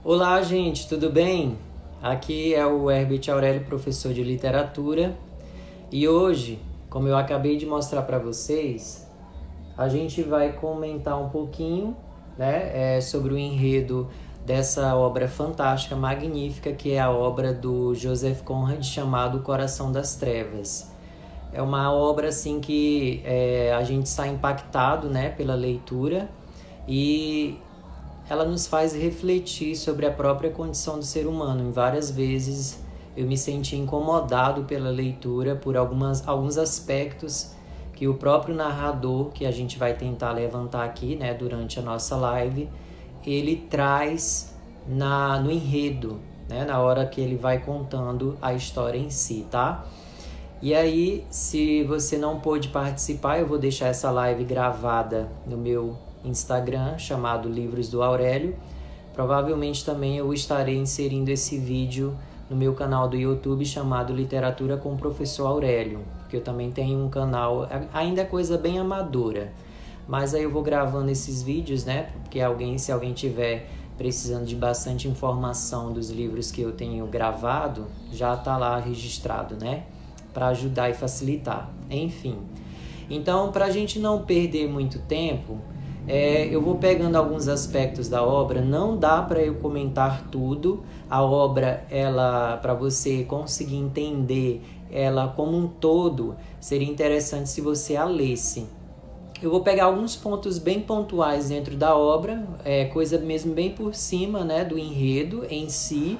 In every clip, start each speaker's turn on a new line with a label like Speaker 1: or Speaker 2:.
Speaker 1: Olá, gente, tudo bem? Aqui é o Herbert Aurélio, professor de literatura, e hoje, como eu acabei de mostrar para vocês, a gente vai comentar um pouquinho, sobre o enredo dessa obra fantástica, magnífica, que é a obra do Joseph Conrad, chamado O Coração das Trevas. É uma obra assim que a gente sai impactado, pela leitura, e ela nos faz refletir sobre a própria condição do ser humano. Em várias vezes eu me senti incomodado pela leitura por alguns aspectos que o próprio narrador, que a gente vai tentar levantar aqui, durante a nossa live, ele traz no enredo, na hora que ele vai contando a história em si, tá? E aí, se você não pôde participar, eu vou deixar essa live gravada no meu Instagram, chamado Livros do Aurélio. Provavelmente também eu estarei inserindo esse vídeo no meu canal do YouTube, chamado Literatura com o Professor Aurélio, porque eu também tenho um canal, ainda é coisa bem amadora, mas aí eu vou gravando esses vídeos, porque se alguém tiver precisando de bastante informação dos livros que eu tenho gravado, já está lá registrado, para ajudar e facilitar. Enfim, então, para a gente não perder muito tempo, eu vou pegando alguns aspectos da obra. Não dá para eu comentar tudo. A obra, para você conseguir entender ela como um todo, seria interessante se você a lesse. Eu vou pegar alguns pontos bem pontuais dentro da obra, coisa mesmo bem por cima, do enredo em si,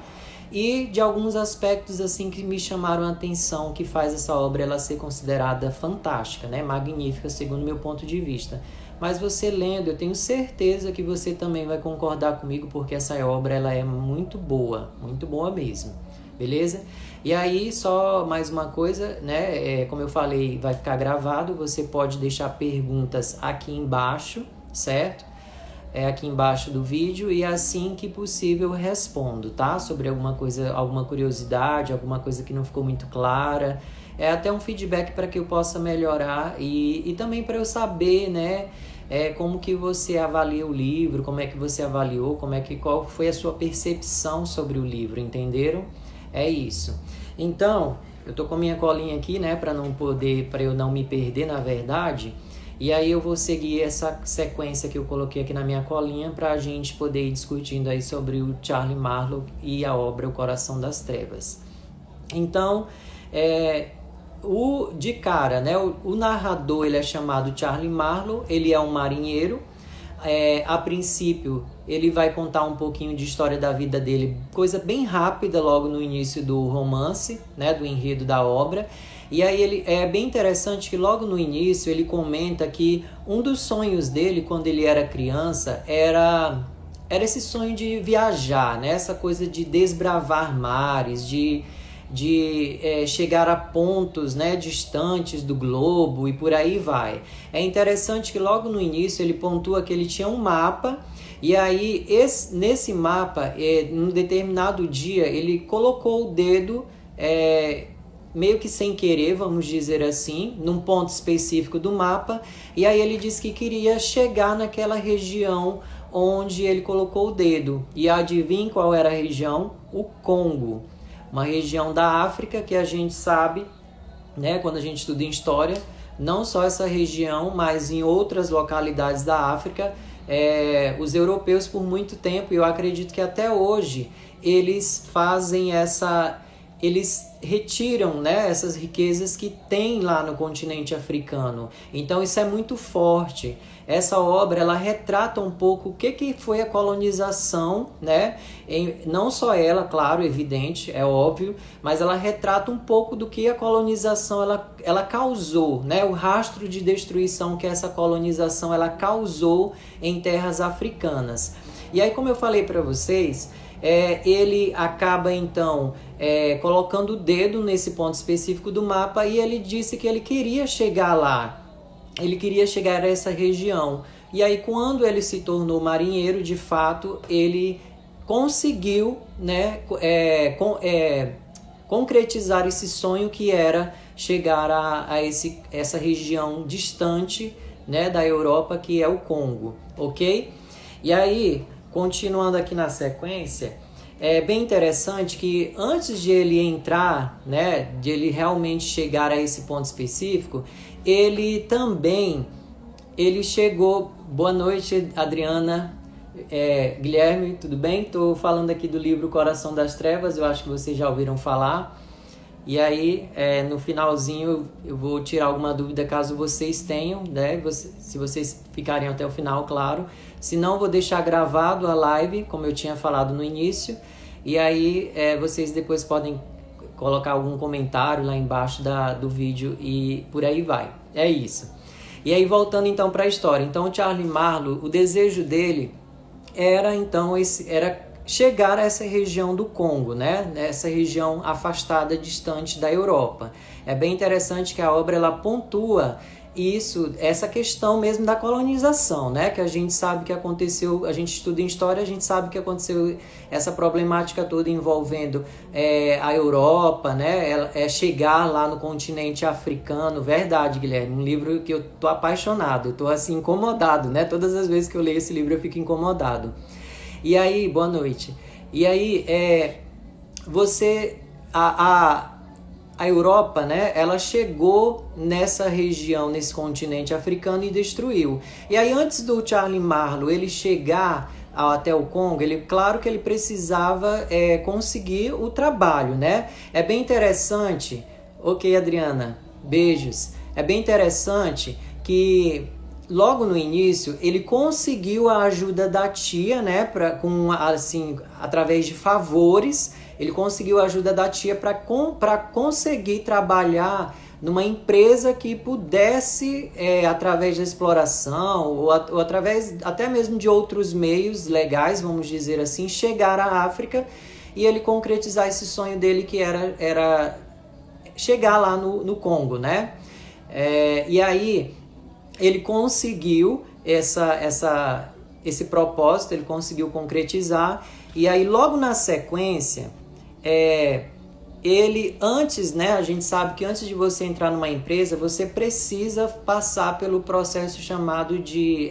Speaker 1: e de alguns aspectos assim que me chamaram a atenção, que faz essa obra ela ser considerada fantástica, magnífica, segundo o meu ponto de vista. Mas você lendo, eu tenho certeza que você também vai concordar comigo, porque essa obra ela é muito boa mesmo, beleza? E aí, só mais uma coisa, como eu falei, vai ficar gravado, você pode deixar perguntas aqui embaixo, certo? Aqui embaixo do vídeo, e assim que possível eu respondo, tá? Sobre alguma coisa, alguma curiosidade, alguma coisa que não ficou muito clara. É até um feedback para que eu possa melhorar e também para eu saber, como que você avalia o livro, como é que você avaliou, qual foi a sua percepção sobre o livro, entenderam? É isso. Então, eu tô com minha colinha aqui, para eu não me perder, na verdade. E aí eu vou seguir essa sequência que eu coloquei aqui na minha colinha para a gente poder ir discutindo aí sobre o Charlie Marlowe e a obra O Coração das Trevas. Então, o narrador ele é chamado Charlie Marlowe, ele é um marinheiro. A princípio, ele vai contar um pouquinho de história da vida dele, coisa bem rápida logo no início do romance, do enredo da obra. E aí é bem interessante que logo no início ele comenta que um dos sonhos dele quando ele era criança era esse sonho de viajar, essa coisa de desbravar mares, de chegar a pontos distantes do globo e por aí vai. É interessante que logo no início ele pontua que ele tinha um mapa, e aí nesse mapa, num determinado dia, ele colocou o dedo, meio que sem querer, vamos dizer assim, num ponto específico do mapa, e aí ele disse que queria chegar naquela região onde ele colocou o dedo. E adivinha qual era a região? O Congo. Uma região da África que a gente sabe, quando a gente estuda em história, não só essa região, mas em outras localidades da África, os europeus por muito tempo, e eu acredito que até hoje, eles fazem eles retiram essas riquezas que tem lá no continente africano. Então isso é muito forte. Essa obra ela retrata um pouco o que foi a colonização, não só ela, claro, evidente, é óbvio, mas ela retrata um pouco do que a colonização ela causou, o rastro de destruição que essa colonização ela causou em terras africanas. E aí, como eu falei para vocês, ele acaba então colocando o dedo nesse ponto específico do mapa, e ele disse que ele queria chegar lá, ele queria chegar a essa região. E aí, quando ele se tornou marinheiro, de fato, ele conseguiu concretizar esse sonho, que era chegar a essa região distante da Europa, que é o Congo, ok? E aí, continuando aqui na sequência, é bem interessante que antes de ele entrar, né, de ele realmente chegar a esse ponto específico, ele chegou... Boa noite, Adriana. Guilherme, tudo bem? Estou falando aqui do livro Coração das Trevas, eu acho que vocês já ouviram falar. E aí, no finalzinho, eu vou tirar alguma dúvida caso vocês tenham, né? Se vocês ficarem até o final, claro. Se não, vou deixar gravado a live, como eu tinha falado no início. E aí, vocês depois podem colocar algum comentário lá embaixo do vídeo e por aí vai. É isso. E aí, voltando então para a história. Então, o Charlie Marlowe, o desejo dele era chegar a essa região do Congo, né? Essa região afastada, distante da Europa. É bem interessante que a obra ela pontua essa questão mesmo da colonização, né? Que a gente sabe que aconteceu, a gente estuda em história, a gente sabe que aconteceu essa problemática toda envolvendo a Europa, né? Chegar lá no continente africano. Verdade, Guilherme, um livro que eu tô apaixonado, eu tô assim incomodado, né? Todas as vezes que eu leio esse livro eu fico incomodado. E aí, boa noite. E aí, a Europa, né, ela chegou nessa região, nesse continente africano e destruiu. E aí, antes do Charlie Marlowe ele chegar até o Congo, claro que ele precisava conseguir o trabalho, né? É bem interessante. Ok, Adriana, beijos. É bem interessante que logo no início ele conseguiu a ajuda da tia, né? Através de favores. Ele conseguiu a ajuda da tia para conseguir trabalhar numa empresa que pudesse, através da exploração ou através até mesmo de outros meios legais, vamos dizer assim, chegar à África e ele concretizar esse sonho dele que era chegar lá no Congo, né? E aí ele conseguiu esse propósito, ele conseguiu concretizar e aí logo na sequência... ele antes, né, a gente sabe que antes de você entrar numa empresa, você precisa passar pelo processo chamado de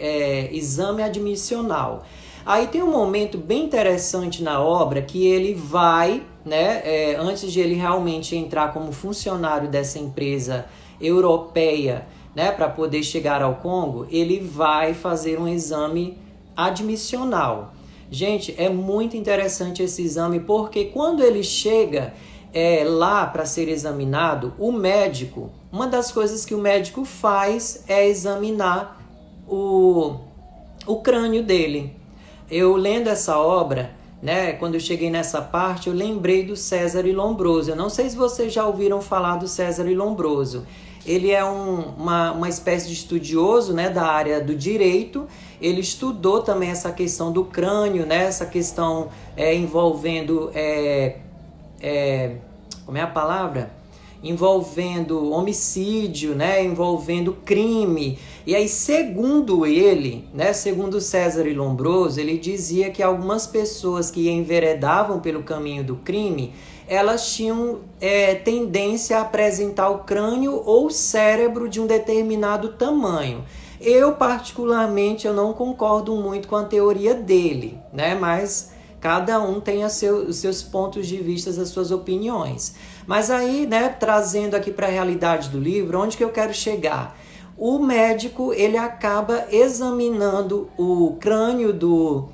Speaker 1: exame admissional. Aí tem um momento bem interessante na obra que ele vai, né, antes de ele realmente entrar como funcionário dessa empresa europeia, né, para poder chegar ao Congo, ele vai fazer um exame admissional. Gente, é muito interessante esse exame porque quando ele chega lá para ser examinado, o médico, uma das coisas que o médico faz é examinar o crânio dele. Eu lendo essa obra, né, quando eu cheguei nessa parte, eu lembrei do César Lombroso. Eu não sei se vocês já ouviram falar do César Lombroso. Ele é uma espécie de estudioso, né, da área do direito. Ele estudou também essa questão do crânio, né, essa questão envolvendo... como é a palavra? Envolvendo homicídio, né, envolvendo crime. E aí, segundo ele, né, segundo César Lombroso, ele dizia que algumas pessoas que enveredavam pelo caminho do crime, elas tinham tendência a apresentar o crânio ou o cérebro de um determinado tamanho. Eu, particularmente, eu não concordo muito com a teoria dele, né? Mas cada um tem os seus pontos de vista, as suas opiniões. Mas aí, né, trazendo aqui para a realidade do livro, onde que eu quero chegar? O médico, ele acaba examinando o crânio do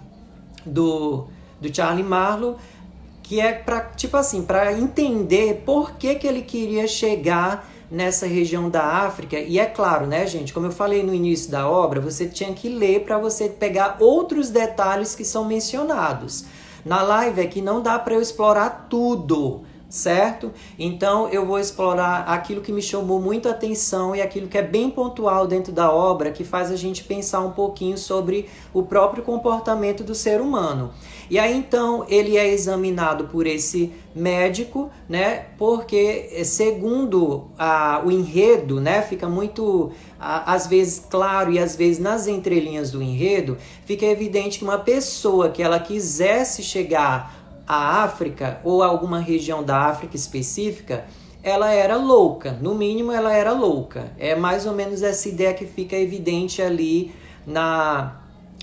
Speaker 1: Charlie Marlowe, que é para entender por que ele queria chegar nessa região da África. E é claro, né, gente, como eu falei no início da obra, você tinha que ler para você pegar outros detalhes que são mencionados. Na live aqui não dá para eu explorar tudo, certo? Então eu vou explorar aquilo que me chamou muito a atenção e aquilo que é bem pontual dentro da obra, que faz a gente pensar um pouquinho sobre o próprio comportamento do ser humano. E aí então ele é examinado por esse médico, né? Porque segundo o enredo, né? Fica muito, às vezes claro e às vezes nas entrelinhas do enredo, fica evidente que uma pessoa que ela quisesse chegar à África ou a alguma região da África específica, ela era louca, no mínimo ela era louca. É mais ou menos essa ideia que fica evidente ali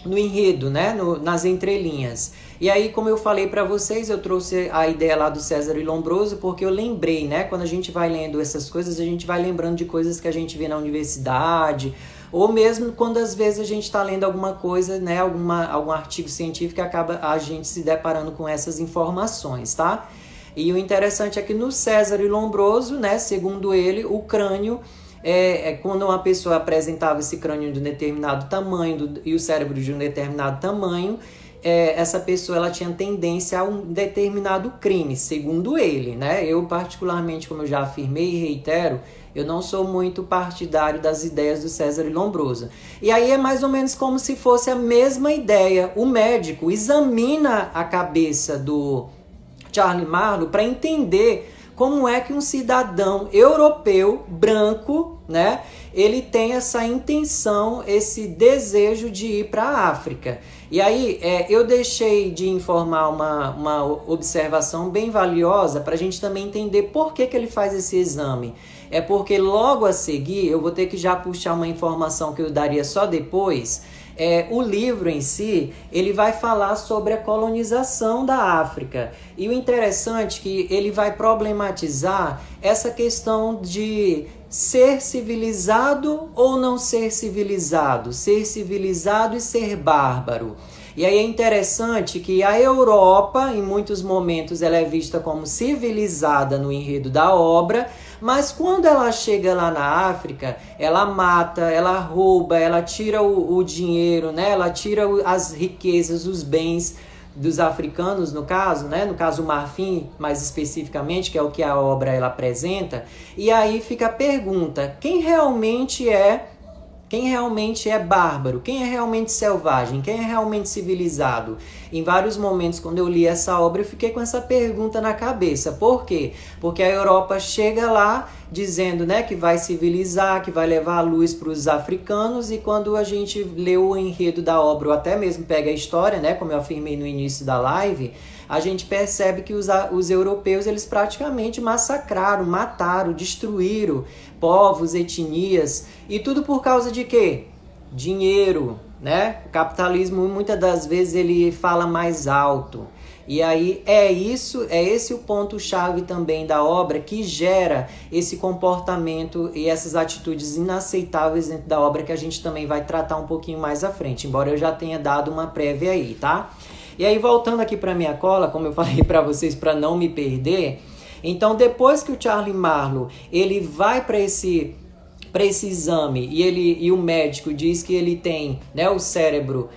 Speaker 1: no enredo, né? Nas entrelinhas. E aí, como eu falei para vocês, eu trouxe a ideia lá do César e Lombroso, porque eu lembrei, né? Quando a gente vai lendo essas coisas, a gente vai lembrando de coisas que a gente vê na universidade, ou mesmo quando às vezes a gente está lendo alguma coisa, né? Algum artigo científico, e acaba a gente se deparando com essas informações, tá? E o interessante é que no César e Lombroso, né? Segundo ele, o crânio quando uma pessoa apresentava esse crânio de um determinado tamanho e o cérebro de um determinado tamanho, essa pessoa ela tinha tendência a um determinado crime, segundo ele, né? Eu particularmente, como eu já afirmei e reitero, eu não sou muito partidário das ideias do César e Lombroso. E aí é mais ou menos como se fosse a mesma ideia. O médico examina a cabeça do Charlie Marlow para entender como é que um cidadão europeu, branco, né, ele tem essa intenção, esse desejo de ir para a África. E aí eu deixei de informar uma observação bem valiosa para a gente também entender por que ele faz esse exame. É porque logo a seguir, eu vou ter que já puxar uma informação que eu daria só depois. O livro em si, ele vai falar sobre a colonização da África. E o interessante é que ele vai problematizar essa questão de ser civilizado ou não ser civilizado e ser bárbaro. E aí é interessante que a Europa, em muitos momentos, ela é vista como civilizada no enredo da obra, mas quando ela chega lá na África, ela mata, ela rouba, ela tira o dinheiro, né? Ela tira as riquezas, os bens dos africanos, no caso, né? No caso o marfim, mais especificamente, que é o que a obra ela apresenta. E aí fica a pergunta, quem realmente é bárbaro? Quem é realmente selvagem? Quem é realmente civilizado? Em vários momentos, quando eu li essa obra, eu fiquei com essa pergunta na cabeça. Por quê? Porque a Europa chega lá dizendo, né, que vai civilizar, que vai levar a luz para os africanos, e quando a gente lê o enredo da obra, ou até mesmo pega a história, né, como eu afirmei no início da live, a gente percebe que os europeus, eles praticamente massacraram, mataram, destruíram povos, etnias, e tudo por causa de quê? Dinheiro, né? O capitalismo, muitas das vezes, ele fala mais alto. E aí é esse o ponto-chave também da obra que gera esse comportamento e essas atitudes inaceitáveis dentro da obra que a gente também vai tratar um pouquinho mais à frente, embora eu já tenha dado uma prévia aí, tá? E aí, voltando aqui para minha cola, como eu falei para vocês, para não me perder, então depois que o Charlie Marlow ele vai para esse exame e o médico diz que ele tem, né, o cérebro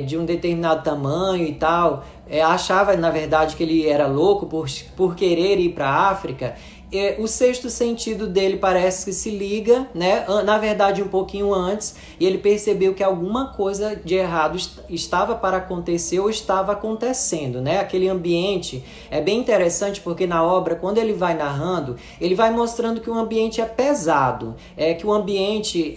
Speaker 1: de um determinado tamanho e tal, achava na verdade que ele era louco por querer ir para a África, o sexto sentido dele parece que se liga, né? Na verdade um pouquinho antes, e ele percebeu que alguma coisa de errado estava para acontecer ou estava acontecendo, né? Aquele ambiente é bem interessante porque na obra, quando ele vai narrando, ele vai mostrando que o ambiente é pesado, que o ambiente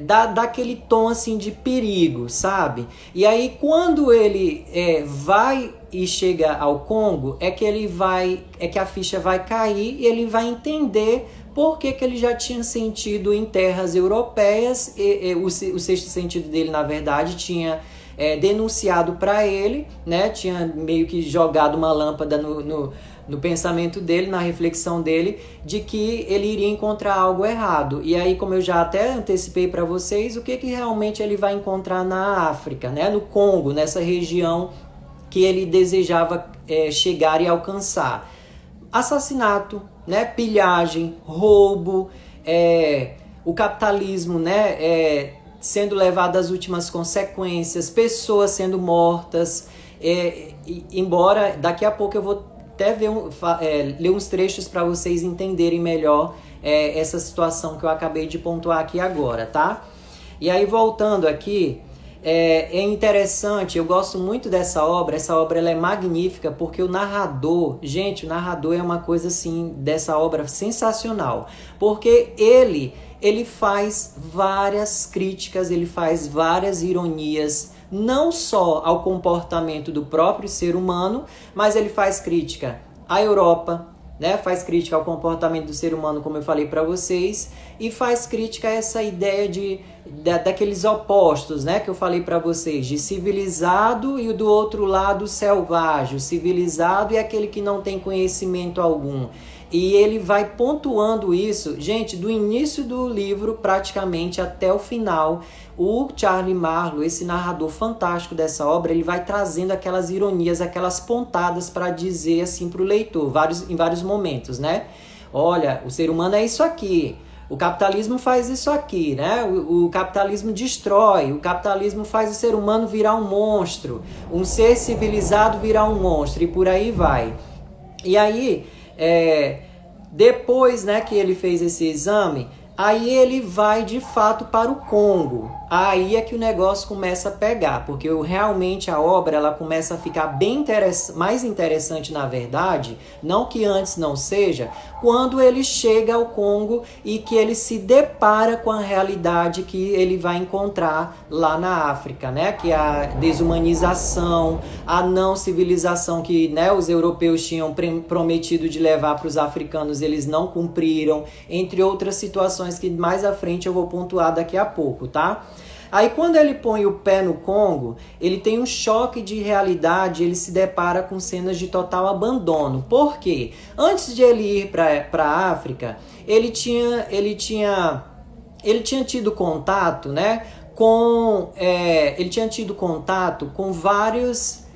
Speaker 1: dá aquele tom assim de perigo, sabe? E aí quando ele vai e chega ao Congo, é que a ficha vai cair e ele vai entender por que ele já tinha sentido em terras europeias, o sexto sentido dele, na verdade, tinha denunciado para ele, né? Tinha meio que jogado uma lâmpada no pensamento dele, na reflexão dele, de que ele iria encontrar algo errado. E aí, como eu já até antecipei para vocês, o que realmente ele vai encontrar na África, né? No Congo, nessa região que ele desejava chegar e alcançar. Assassinato, né? Pilhagem, roubo, o capitalismo, né? Sendo levado às últimas consequências, pessoas sendo mortas, embora daqui a pouco eu vou até ler uns trechos para vocês entenderem melhor essa situação que eu acabei de pontuar aqui agora, tá? E aí, voltando aqui, é interessante, eu gosto muito dessa obra, ela é magnífica porque o narrador é uma coisa assim, dessa obra sensacional, porque ele faz várias críticas, ele faz várias ironias, não só ao comportamento do próprio ser humano, mas ele faz crítica à Europa, né? Faz crítica ao comportamento do ser humano, como eu falei para vocês, e faz crítica a essa ideia daqueles opostos, né? Que eu falei para vocês, de civilizado e do outro lado selvagem. O civilizado é aquele que não tem conhecimento algum. E ele vai pontuando isso, gente, do início do livro praticamente até o final. O Charlie Marlowe, esse narrador fantástico dessa obra, ele vai trazendo aquelas ironias, aquelas pontadas para dizer assim para o leitor, em vários momentos, né? Olha, o ser humano é isso aqui, o capitalismo faz isso aqui, né? O capitalismo destrói, o capitalismo faz o ser humano virar um monstro, um ser civilizado virar um monstro, e por aí vai. E aí, depois, né, que ele fez esse exame, aí ele vai de fato para o Congo. Aí é que o negócio começa a pegar, porque realmente a obra ela começa a ficar bem mais interessante, na verdade, não que antes não seja, quando ele chega ao Congo e que ele se depara com a realidade que ele vai encontrar lá na África, né? Que é a desumanização, a não civilização que, né, os europeus tinham prometido de levar para os africanos, eles não cumpriram, entre outras situações que mais à frente eu vou pontuar daqui a pouco, tá? Aí quando ele põe o pé no Congo, ele tem um choque de realidade, ele se depara com cenas de total abandono. Por quê? Antes de ele ir para a África, ele tinha tido contato, né, ele tinha tido contato com vários...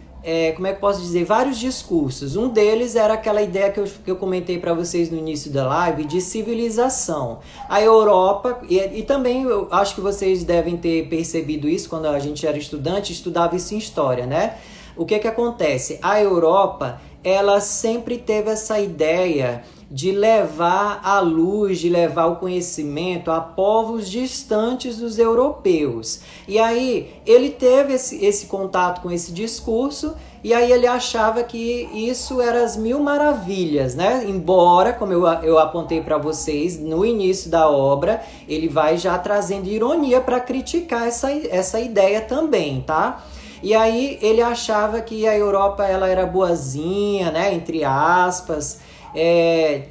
Speaker 1: como é que posso dizer? Vários discursos. Um deles era aquela ideia que eu comentei para vocês no início da live de civilização. A Europa, e também eu acho que vocês devem ter percebido isso quando a gente era estudante, estudava isso em história, né? O que acontece? A Europa, ela sempre teve essa ideia de levar a luz, de levar o conhecimento a povos distantes dos europeus. E aí ele teve esse contato com esse discurso, e aí ele achava que isso era as mil maravilhas, né? Embora, como eu apontei para vocês no início da obra, ele vai já trazendo ironia para criticar essa ideia também, tá? E aí ele achava que a Europa ela era boazinha, né? Entre aspas,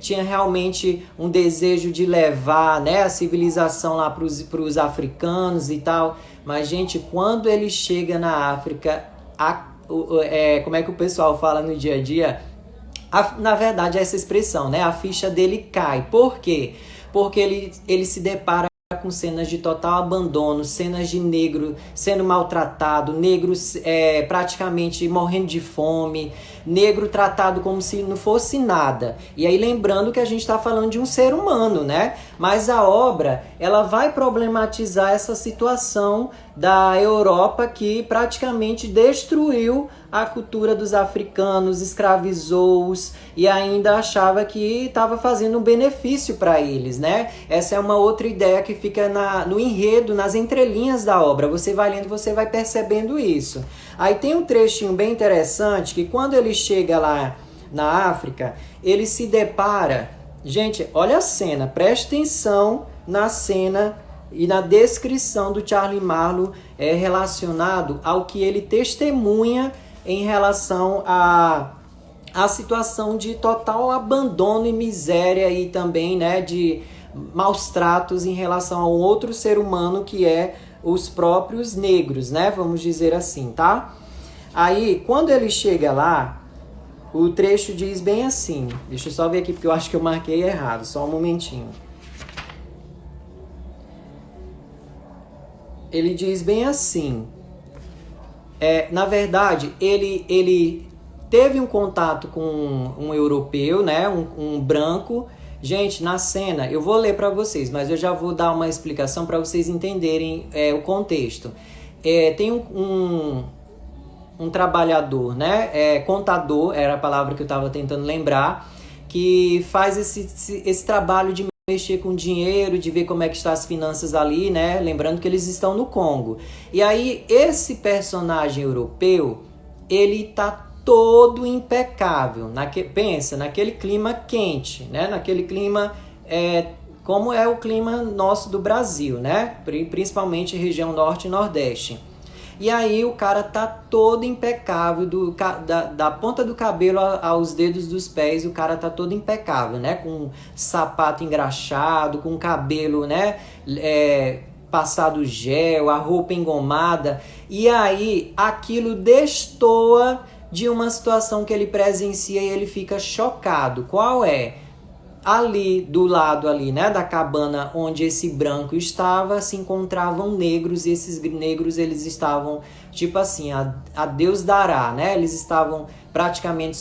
Speaker 1: tinha realmente um desejo de levar, né, a civilização lá para os africanos e tal. Mas, gente, quando ele chega na África, como é que o pessoal fala no dia a dia? Na verdade, essa expressão, né, a ficha dele cai. Por quê? Porque ele se depara com cenas de total abandono, cenas de negro sendo maltratado, negros praticamente morrendo de fome, negro tratado como se não fosse nada. E aí lembrando que a gente está falando de um ser humano, né? Mas a obra, ela vai problematizar essa situação da Europa que praticamente destruiu a cultura dos africanos, escravizou-os e ainda achava que estava fazendo um benefício para eles, né? Essa é uma outra ideia que fica no enredo, nas entrelinhas da obra. Você vai lendo, você vai percebendo isso. Aí tem um trechinho bem interessante que quando ele chega lá na África, ele se depara... Gente, olha a cena, preste atenção na cena e na descrição do Charlie Marlowe relacionado ao que ele testemunha em relação à situação de total abandono e miséria e também, né, de maus tratos em relação a um outro ser humano que é os próprios negros, né, vamos dizer assim, tá? Aí, quando ele chega lá, o trecho diz bem assim, deixa eu só ver aqui porque eu acho que eu marquei errado, só um momentinho. Ele diz bem assim, na verdade, ele teve um contato com um europeu, né, um branco. Gente, na cena, eu vou ler para vocês, mas eu já vou dar uma explicação para vocês entenderem o contexto. Tem um trabalhador, né, contador, era a palavra que eu estava tentando lembrar, que faz esse trabalho de mexer com dinheiro, de ver como é que estão as finanças ali, né? Lembrando que eles estão no Congo. E aí, esse personagem europeu, ele tá todo impecável. Pensa, naquele clima quente, né? Naquele clima, como é o clima nosso do Brasil, né? Principalmente região norte e nordeste. E aí o cara tá todo impecável, da ponta do cabelo aos dedos dos pés, o cara tá todo impecável, né? Com sapato engraxado, com cabelo, né? Passado gel, a roupa engomada. E aí aquilo destoa de uma situação que ele presencia e ele fica chocado. Qual é? Ali, do lado ali, né, da cabana onde esse branco estava, se encontravam negros, e esses negros, eles estavam, tipo assim, a Deus dará, né? Eles estavam praticamente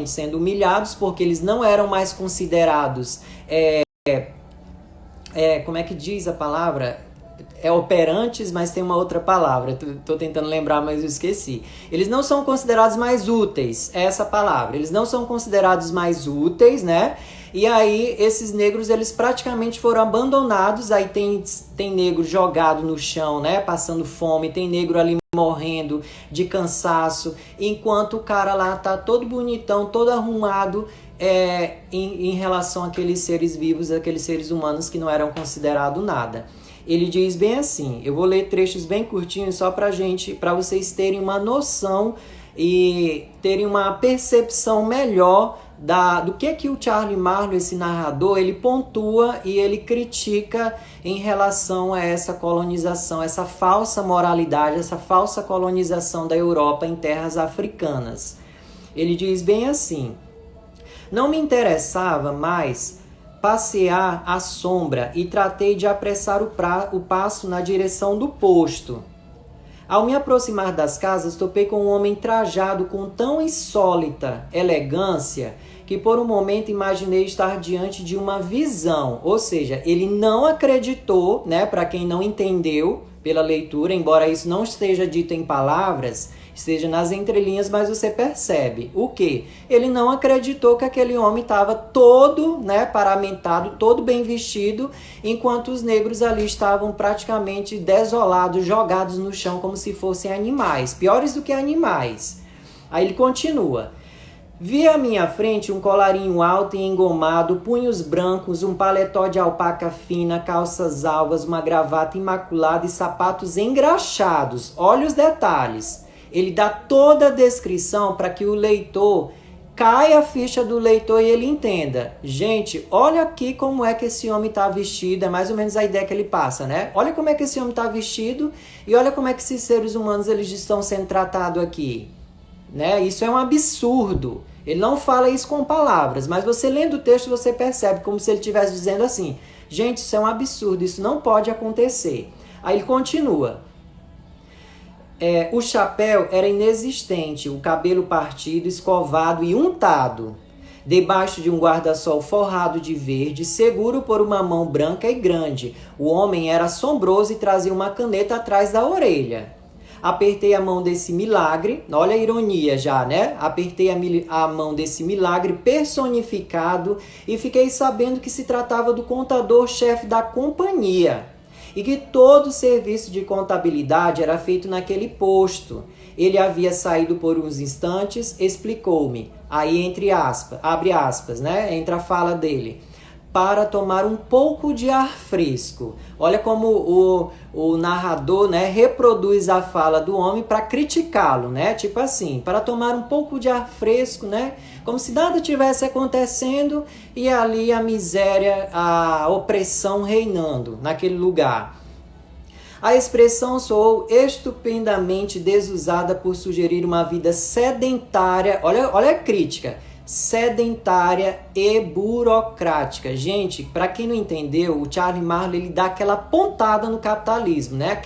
Speaker 1: sendo humilhados, porque eles não eram mais considerados, como é que diz a palavra? Operantes, mas tem uma outra palavra, tô tentando lembrar, mas eu esqueci. Eles não são considerados mais úteis, é essa palavra. Eles não são considerados mais úteis, né? E aí, esses negros, eles praticamente foram abandonados. Aí tem negro jogado no chão, né? Passando fome, tem negro ali morrendo de cansaço, enquanto o cara lá tá todo bonitão, todo arrumado, em relação àqueles seres vivos, aqueles seres humanos que não eram considerados nada. Ele diz bem assim, eu vou ler trechos bem curtinhos só para vocês terem uma noção e terem uma percepção melhor do que o Charlie Marlowe, esse narrador, ele pontua e ele critica em relação a essa colonização, essa falsa moralidade, essa falsa colonização da Europa em terras africanas. Ele diz bem assim, não me interessava mais passear à sombra e tratei de apressar o passo na direção do posto. Ao me aproximar das casas, topei com um homem trajado com tão insólita elegância que por um momento imaginei estar diante de uma visão. Ou seja, ele não acreditou, né, para quem não entendeu pela leitura, embora isso não esteja dito em palavras, esteja nas entrelinhas, mas você percebe. O quê? Ele não acreditou que aquele homem estava todo, né, paramentado, todo bem vestido, enquanto os negros ali estavam praticamente desolados, jogados no chão como se fossem animais, piores do que animais. Aí ele continua. Vi à minha frente um colarinho alto e engomado, punhos brancos, um paletó de alpaca fina, calças alvas, uma gravata imaculada e sapatos engraxados. Olha os detalhes. Ele dá toda a descrição para que o leitor caia a ficha do leitor e ele entenda. Gente, olha aqui como é que esse homem está vestido, é mais ou menos a ideia que ele passa, né? Olha como é que esse homem está vestido e olha como é que esses seres humanos eles estão sendo tratados aqui. Né? Isso é um absurdo. Ele não fala isso com palavras, mas você lendo o texto você percebe como se ele estivesse dizendo assim, gente, isso é um absurdo, isso não pode acontecer. Aí ele continua. O chapéu era inexistente, o cabelo partido, escovado e untado. Debaixo de um guarda-sol forrado de verde, seguro por uma mão branca e grande. O homem era assombroso e trazia uma caneta atrás da orelha. Apertei a mão desse milagre, olha a ironia já, né? Apertei a mão desse milagre personificado e fiquei sabendo que se tratava do contador-chefe da companhia e que todo o serviço de contabilidade era feito naquele posto. Ele havia saído por uns instantes, explicou-me, aí abre aspas, né? Entra a fala dele, para tomar um pouco de ar fresco. Olha como o narrador, né, reproduz a fala do homem para criticá-lo, né? Tipo assim, para tomar um pouco de ar fresco, né? Como se nada tivesse acontecendo e ali a miséria, a opressão reinando naquele lugar. A expressão soou estupendamente desusada por sugerir uma vida sedentária. Olha a crítica. Sedentária e burocrática. Gente, para quem não entendeu, o Charlie Marlowe ele dá aquela pontada no capitalismo, né?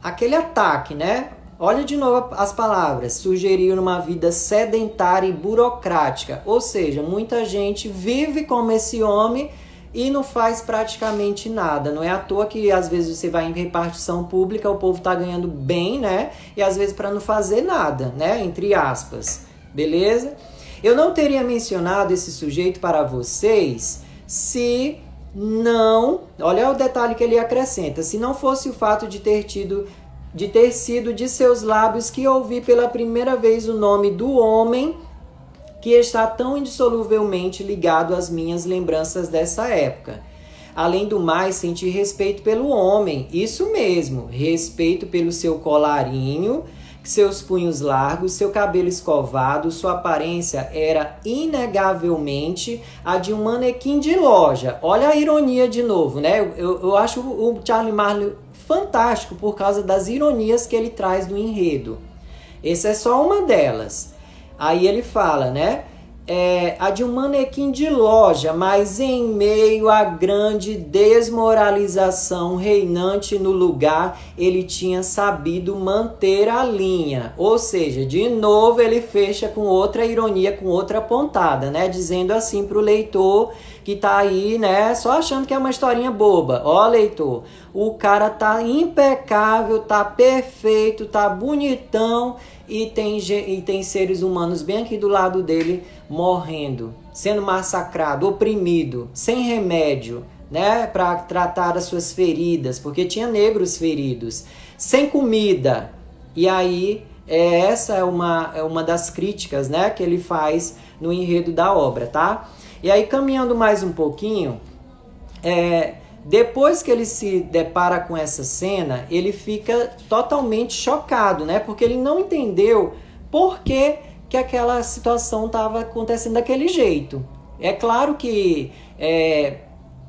Speaker 1: Aquele ataque, né? Olha de novo as palavras. Sugerir uma vida sedentária e burocrática. Ou seja, muita gente vive como esse homem e não faz praticamente nada. Não é à toa que às vezes você vai em repartição pública, o povo tá ganhando bem, né? E às vezes para não fazer nada, né? Entre aspas. Beleza? Eu não teria mencionado esse sujeito para vocês se não... Olha o detalhe que ele acrescenta. Se não fosse o fato de ter sido de seus lábios que ouvi pela primeira vez o nome do homem que está tão indissoluvelmente ligado às minhas lembranças dessa época. Além do mais, sentir respeito pelo homem. Isso mesmo, respeito pelo seu colarinho, seus punhos largos, seu cabelo escovado, sua aparência era inegavelmente a de um manequim de loja. Olha a ironia de novo, né? Eu acho o Charlie Marlowe fantástico por causa das ironias que ele traz no enredo. Essa é só uma delas. Aí ele fala, né? A de um manequim de loja, mas em meio à grande desmoralização reinante no lugar, ele tinha sabido manter a linha. Ou seja, de novo ele fecha com outra ironia, com outra pontada, né? Dizendo assim para o leitor que tá aí, né, só achando que é uma historinha boba. Ó, leitor, o cara tá impecável, tá perfeito, tá bonitão e tem seres humanos bem aqui do lado dele morrendo, sendo massacrado, oprimido, sem remédio, né, para tratar as suas feridas, porque tinha negros feridos, sem comida. E aí, essa é uma das críticas, né, que ele faz no enredo da obra, tá? E aí, caminhando mais um pouquinho, depois que ele se depara com essa cena, ele fica totalmente chocado, né? Porque ele não entendeu por que aquela situação estava acontecendo daquele jeito. É claro que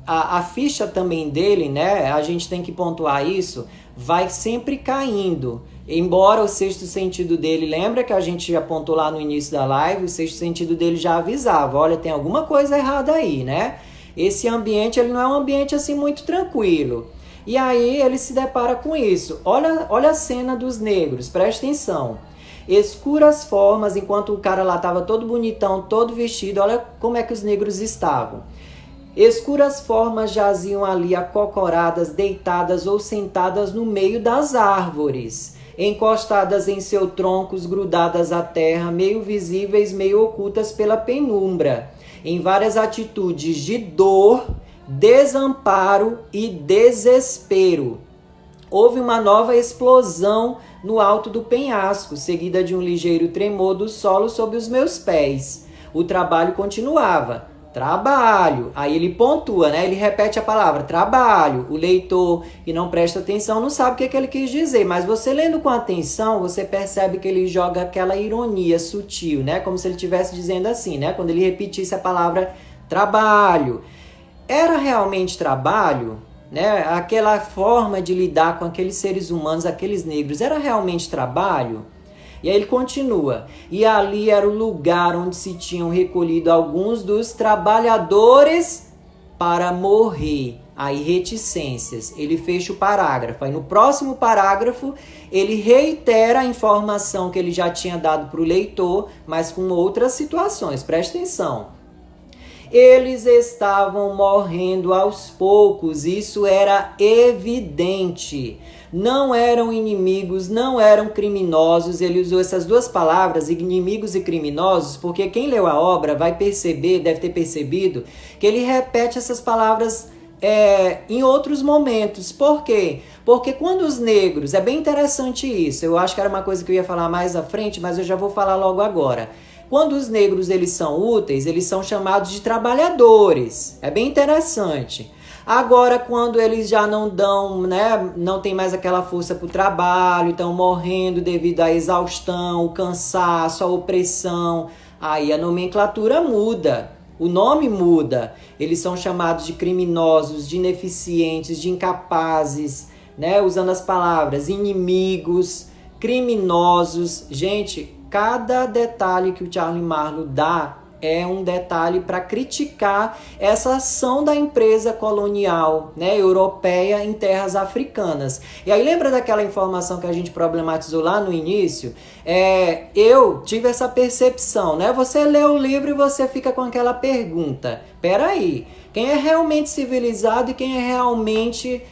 Speaker 1: a ficha também dele, né? A gente tem que pontuar isso, vai sempre caindo. Embora o sexto sentido dele, lembra que a gente já apontou lá no início da live, o sexto sentido dele já avisava, olha, tem alguma coisa errada aí, né? Esse ambiente, ele não é um ambiente assim muito tranquilo. E aí ele se depara com isso. Olha a cena dos negros, presta atenção. Escuras formas, enquanto o cara lá estava todo bonitão, todo vestido, olha como é que os negros estavam. Escuras formas jaziam ali acocoradas, deitadas ou sentadas no meio das árvores, encostadas em seus troncos, grudadas à terra, meio visíveis, meio ocultas pela penumbra, em várias atitudes de dor, desamparo e desespero. Houve uma nova explosão no alto do penhasco, seguida de um ligeiro tremor do solo sob os meus pés. O trabalho continuava. Trabalho. Aí ele pontua, né? Ele repete a palavra trabalho. O leitor que não presta atenção não sabe o que ele quis dizer, mas você lendo com atenção, você percebe que ele joga aquela ironia sutil, né? Como se ele estivesse dizendo assim, né? Quando ele repetisse a palavra trabalho. Era realmente trabalho? Né? Aquela forma de lidar com aqueles seres humanos, aqueles negros, era realmente trabalho? E aí ele continua, e ali era o lugar onde se tinham recolhido alguns dos trabalhadores para morrer. Aí reticências, ele fecha o parágrafo. Aí no próximo parágrafo ele reitera a informação que ele já tinha dado para o leitor, mas com outras situações, presta atenção. Eles estavam morrendo aos poucos, isso era evidente. Não eram inimigos, não eram criminosos. Ele usou essas duas palavras, inimigos e criminosos, porque quem leu a obra vai perceber, deve ter percebido, que ele repete essas palavras em outros momentos. Por quê? Porque quando os negros, é bem interessante isso, eu acho que era uma coisa que eu ia falar mais à frente, mas eu já vou falar logo agora. Quando os negros eles são úteis, eles são chamados de trabalhadores. É bem interessante. Agora, quando eles já não dão, né, não tem mais aquela força para o trabalho, estão morrendo devido à exaustão, o cansaço, a opressão, aí a nomenclatura muda, o nome muda. Eles são chamados de criminosos, de ineficientes, de incapazes, né, usando as palavras inimigos, criminosos. Gente, cada detalhe que o Charlie Marlowe dá é um detalhe para criticar essa ação da empresa colonial, né, europeia em terras africanas. E aí lembra daquela informação que a gente problematizou lá no início? Eu tive essa percepção, né? Você lê o livro e você fica com aquela pergunta. Peraí, quem é realmente civilizado e quem é realmente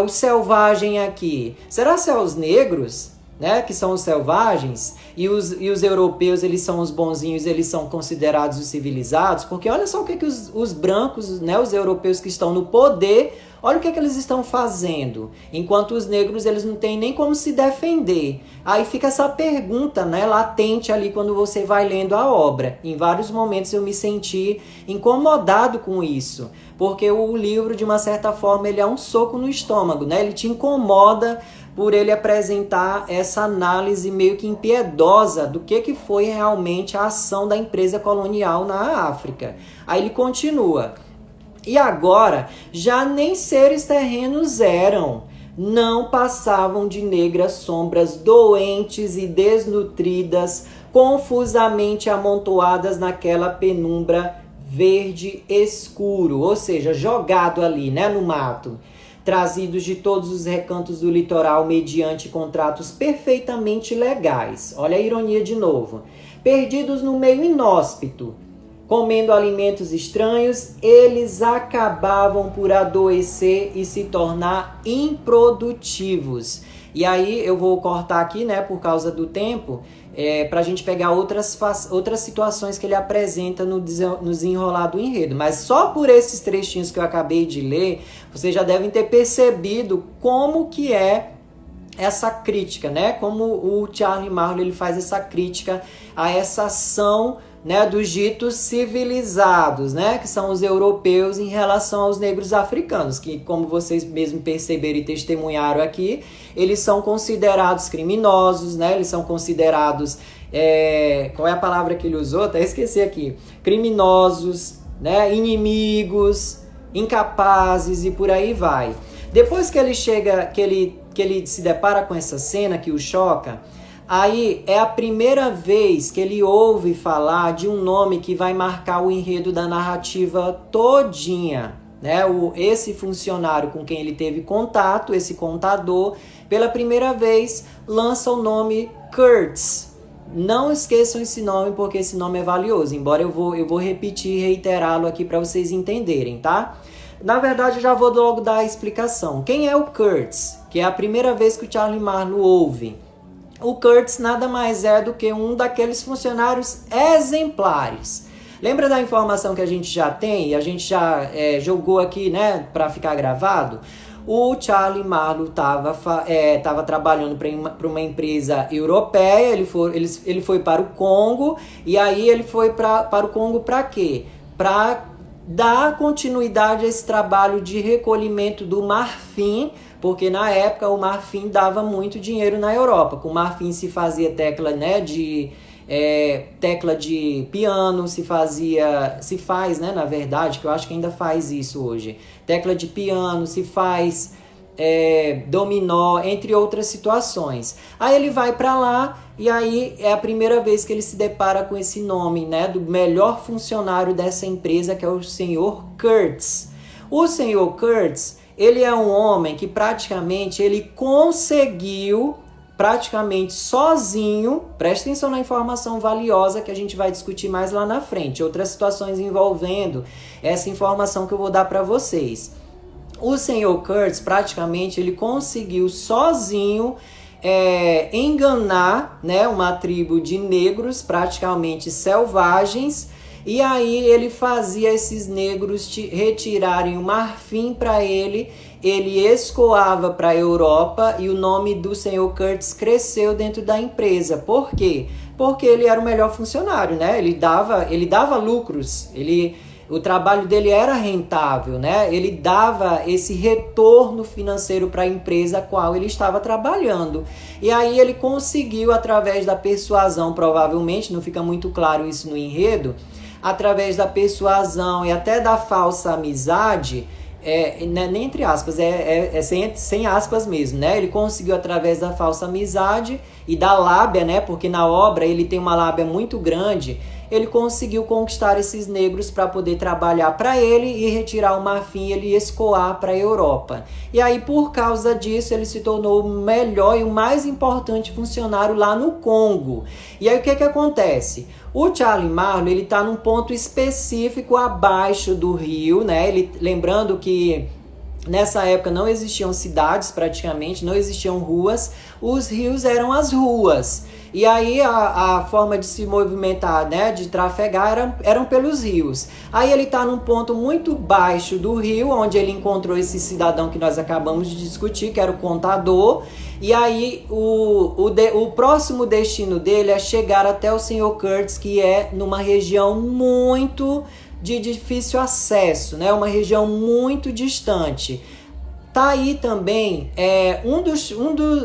Speaker 1: o selvagem aqui? Será que são os negros? Né, que são os selvagens, e os europeus, eles são os bonzinhos, eles são considerados os civilizados, porque olha só o que os brancos, né, os europeus que estão no poder, olha o que eles estão fazendo, enquanto os negros, eles não têm nem como se defender. Aí fica essa pergunta, né, latente ali quando você vai lendo a obra. Em vários momentos eu me senti incomodado com isso, porque o livro, de uma certa forma, ele é um soco no estômago, né? Ele te incomoda por ele apresentar essa análise meio que impiedosa do que foi realmente a ação da empresa colonial na África. Aí ele continua. E agora, já nem seres terrenos eram, não passavam de negras sombras doentes e desnutridas, confusamente amontoadas naquela penumbra verde escuro, ou seja, jogado ali, né, no mato, trazidos de todos os recantos do litoral mediante contratos perfeitamente legais. Olha a ironia de novo. Perdidos no meio inóspito, comendo alimentos estranhos, eles acabavam por adoecer e se tornar improdutivos. E aí eu vou cortar aqui, né, por causa do tempo, para a gente pegar outras situações que ele apresenta no desenrolar do enredo. Mas só por esses trechinhos que eu acabei de ler, vocês já devem ter percebido como que é essa crítica, né? Como o Charlie Marlowe ele faz essa crítica a essa ação, né, dos ditos civilizados, né, que são os europeus em relação aos negros africanos, que, como vocês mesmos perceberam e testemunharam aqui, eles são considerados criminosos, né, eles são considerados, qual é a palavra que ele usou? Até esqueci aqui. Criminosos, né, inimigos, incapazes e por aí vai. Depois que ele chega, que ele se depara com essa cena que o choca, aí é a primeira vez que ele ouve falar de um nome que vai marcar o enredo da narrativa todinha, né? Esse funcionário com quem ele teve contato, esse contador, pela primeira vez lança o nome Kurtz. Não esqueçam esse nome, porque esse nome é valioso, embora eu vou repetir e reiterá-lo aqui para vocês entenderem, tá? Na verdade, eu já vou logo dar a explicação. Quem é o Kurtz? Que é a primeira vez que o Charlie Marlowe ouve. O Kurtz nada mais é do que um daqueles funcionários exemplares. Lembra da informação que a gente já tem e a gente já jogou aqui, né, para ficar gravado? O Charlie Marlowe estava trabalhando para uma empresa europeia, ele foi para o Congo, e aí ele foi para o Congo para quê? Para dar continuidade a esse trabalho de recolhimento do marfim, porque na época o marfim dava muito dinheiro na Europa. Com marfim se fazia tecla, né, tecla de piano, se faz, né, na verdade, que eu acho que ainda faz isso hoje. Tecla de piano, se faz dominó, entre outras situações. Aí ele vai para lá e aí é a primeira vez que ele se depara com esse nome, né, do melhor funcionário dessa empresa, que é o senhor Kurtz. O senhor Kurtz, ele é um homem que praticamente ele conseguiu, praticamente sozinho, presta atenção na informação valiosa que a gente vai discutir mais lá na frente, outras situações envolvendo essa informação que eu vou dar para vocês. O senhor Kurtz, praticamente, ele conseguiu sozinho enganar, né, uma tribo de negros praticamente selvagens, e aí ele fazia esses negros retirarem o marfim para ele escoava para a Europa e o nome do senhor Kurtz cresceu dentro da empresa. Por quê? Porque ele era o melhor funcionário, né? Ele dava lucros, o trabalho dele era rentável, né? Ele dava esse retorno financeiro para a empresa a qual ele estava trabalhando. E aí ele conseguiu, através da persuasão, provavelmente, não fica muito claro isso no enredo, através da persuasão e até da falsa amizade, nem entre aspas, sem aspas mesmo, né? Ele conseguiu, através da falsa amizade e da lábia, né? Porque na obra ele tem uma lábia muito grande, ele conseguiu conquistar esses negros para poder trabalhar para ele e retirar o marfim e ele escoar para a Europa. E aí, por causa disso, ele se tornou o melhor e o mais importante funcionário lá no Congo. E aí, o que acontece? O Charlie Marlowe, ele está num ponto específico abaixo do rio, né? Lembrando que nessa época não existiam cidades praticamente, não existiam ruas, os rios eram as ruas. E aí a forma de se movimentar, né, de trafegar eram pelos rios. Aí ele está num ponto muito baixo do rio, onde ele encontrou esse cidadão que nós acabamos de discutir, que era o contador. E aí o próximo destino dele é chegar até o senhor Kurtz, que é numa região muito de difícil acesso, né? Uma região muito distante. Tá aí também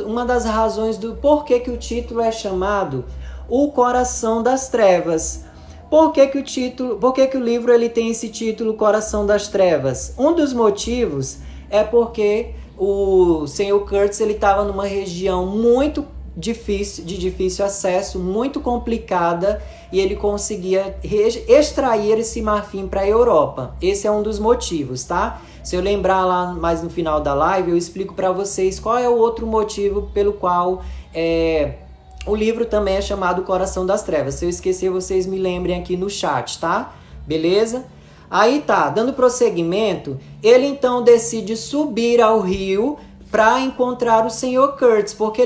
Speaker 1: uma das razões do porquê que o título é chamado O Coração das Trevas. Por que o livro ele tem esse título Coração das Trevas? Um dos motivos é porque o Sr. Kurtz ele estava numa região muito de difícil acesso, muito complicada, e ele conseguia extrair esse marfim para a Europa. Esse é um dos motivos, tá? Se eu lembrar lá mais no final da live, eu explico para vocês qual é o outro motivo pelo qual o livro também é chamado Coração das Trevas. Se eu esquecer, vocês me lembrem aqui no chat, tá? Beleza? Aí tá, dando prosseguimento, ele então decide subir ao rio para encontrar o Sr. Kurtz, porque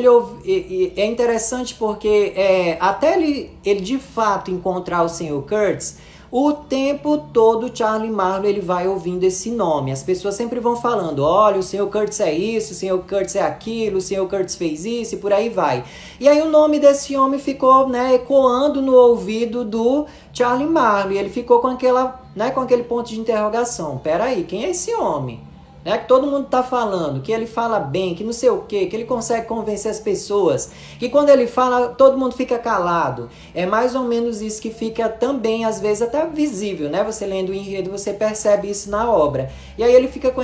Speaker 1: é interessante porque até ele de fato encontrar o Sr. Kurtz, o tempo todo Charlie Marlowe ele vai ouvindo esse nome. As pessoas sempre vão falando, olha, o Sr. Kurtz é isso, o Sr. Kurtz é aquilo, o Sr. Kurtz fez isso e por aí vai. E aí o nome desse homem ficou, né, ecoando no ouvido do Charlie Marlowe. Ele ficou com aquele ponto de interrogação. Peraí, quem é esse homem? Que todo mundo tá falando, que ele fala bem, que não sei o que ele consegue convencer as pessoas, que quando ele fala, todo mundo fica calado. É mais ou menos isso que fica também, às vezes, até visível, né? Você lendo o enredo, você percebe isso na obra. E aí ele fica com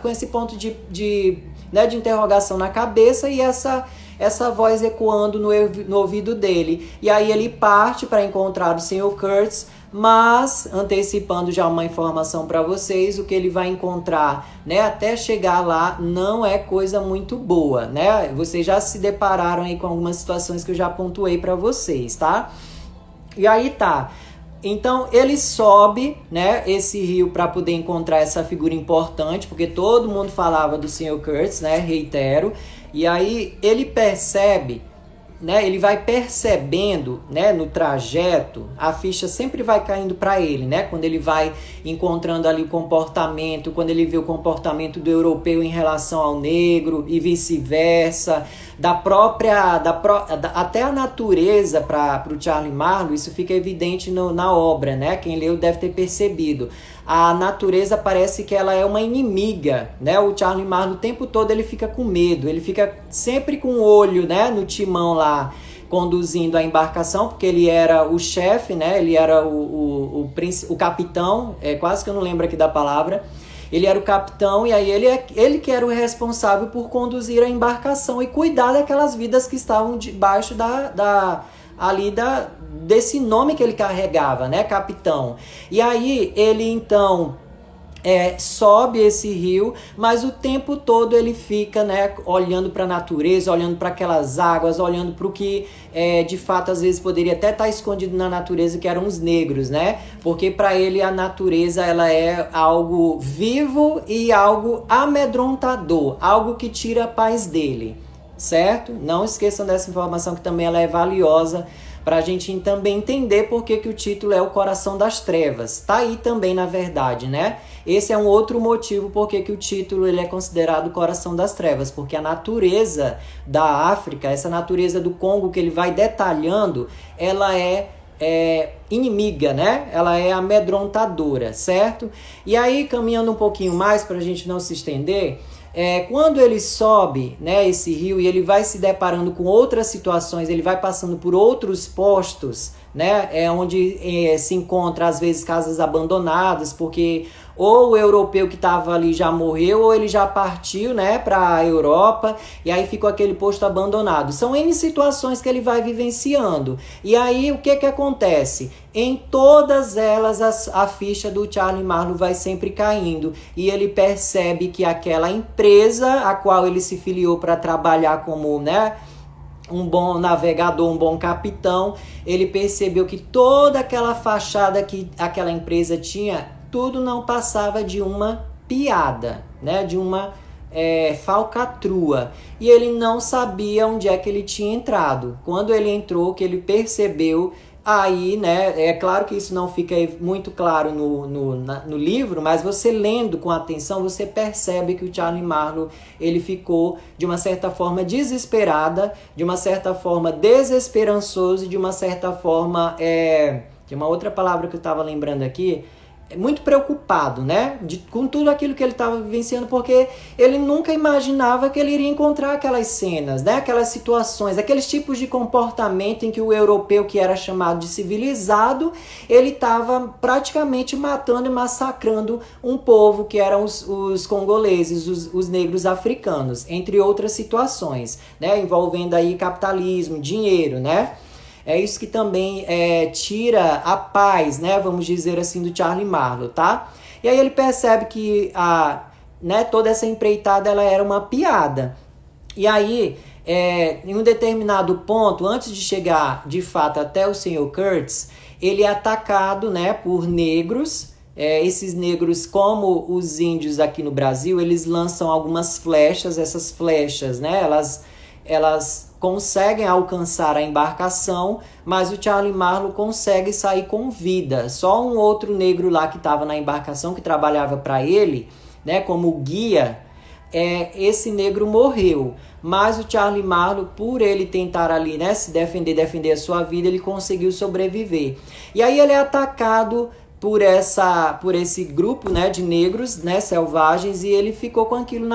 Speaker 1: esse ponto de interrogação na cabeça e essa voz ecoando no ouvido dele. E aí ele parte para encontrar o Sr. Kurtz, mas antecipando já uma informação para vocês, o que ele vai encontrar, né, até chegar lá não é coisa muito boa, né? Vocês já se depararam aí com algumas situações que eu já pontuei para vocês, tá? E aí tá. Então ele sobe, né, esse rio para poder encontrar essa figura importante, porque todo mundo falava do Sr. Kurtz, né, reitero. E aí ele percebe, né, ele vai percebendo, né, no trajeto, a ficha sempre vai caindo para ele, né, quando ele vai encontrando ali o comportamento, quando ele vê o comportamento do europeu em relação ao negro e vice-versa, até a natureza para o Charlie Marlowe, isso fica evidente na obra, né, quem leu deve ter percebido. A natureza parece que ela é uma inimiga, né? O Charlie Marlowe o tempo todo ele fica com medo, ele fica sempre com o olho, né, no timão lá, conduzindo a embarcação, porque ele era o chefe, né? Ele era o capitão, quase que eu não lembro aqui da palavra. Ele era o capitão e aí ele que era o responsável por conduzir a embarcação e cuidar daquelas vidas que estavam debaixo desse nome que ele carregava, né, capitão. E aí ele então sobe esse rio, mas o tempo todo ele fica, né, olhando para a natureza, olhando para aquelas águas, olhando para o que de fato às vezes poderia até estar escondido na natureza, que eram os negros, né? Porque para ele a natureza ela é algo vivo e algo amedrontador, algo que tira a paz dele, certo? Não esqueçam dessa informação que também ela é valiosa para a gente também entender por que o título é O Coração das Trevas. Tá aí também, na verdade, né? Esse é um outro motivo por que o título ele é considerado O Coração das Trevas, porque a natureza da África, essa natureza do Congo que ele vai detalhando, ela é inimiga, né? Ela é amedrontadora, certo? E aí, caminhando um pouquinho mais para a gente não se estender, quando ele sobe, né, esse rio e ele vai se deparando com outras situações, ele vai passando por outros postos, né, onde se encontra às vezes casas abandonadas, porque ou o europeu que estava ali já morreu ou ele já partiu, né, para a Europa e aí ficou aquele posto abandonado. São N situações que ele vai vivenciando. E aí o que acontece? Em todas elas a ficha do Charlie Marlowe vai sempre caindo e ele percebe que aquela empresa a qual ele se filiou para trabalhar como, né, um bom navegador, um bom capitão, ele percebeu que toda aquela fachada que aquela empresa tinha, tudo não passava de uma piada, né, de uma falcatrua. E ele não sabia onde é que ele tinha entrado. Quando ele entrou, que ele percebeu, aí, né, é claro que isso não fica muito claro no livro, mas você lendo com atenção, você percebe que o Charlie Marlowe, ele ficou, de uma certa forma, desesperada, de uma certa forma, desesperançoso, e de uma certa forma, tem uma outra palavra que eu estava lembrando aqui, muito preocupado, né, com tudo aquilo que ele estava vivenciando, porque ele nunca imaginava que ele iria encontrar aquelas cenas, né, aquelas situações, aqueles tipos de comportamento em que o europeu, que era chamado de civilizado, ele estava praticamente matando e massacrando um povo que eram os congoleses, os negros africanos, entre outras situações, né, envolvendo aí capitalismo, dinheiro, né. É isso que também tira a paz, né, vamos dizer assim, do Charlie Marlow, tá? E aí ele percebe que toda essa empreitada ela era uma piada. E aí, em um determinado ponto, antes de chegar de fato até o Sr. Kurtz, ele é atacado, né, por negros. Esses negros, como os índios aqui no Brasil, eles lançam algumas flechas. Essas flechas, né, elas conseguem alcançar a embarcação, mas o Charlie Marlow consegue sair com vida. Só um outro negro lá que estava na embarcação, que trabalhava para ele, né, como guia, esse negro morreu. Mas o Charlie Marlow, por ele tentar ali, né, se defender a sua vida, ele conseguiu sobreviver. E aí ele é atacado por esse grupo, né, de negros, né, selvagens, e ele ficou com aquilo,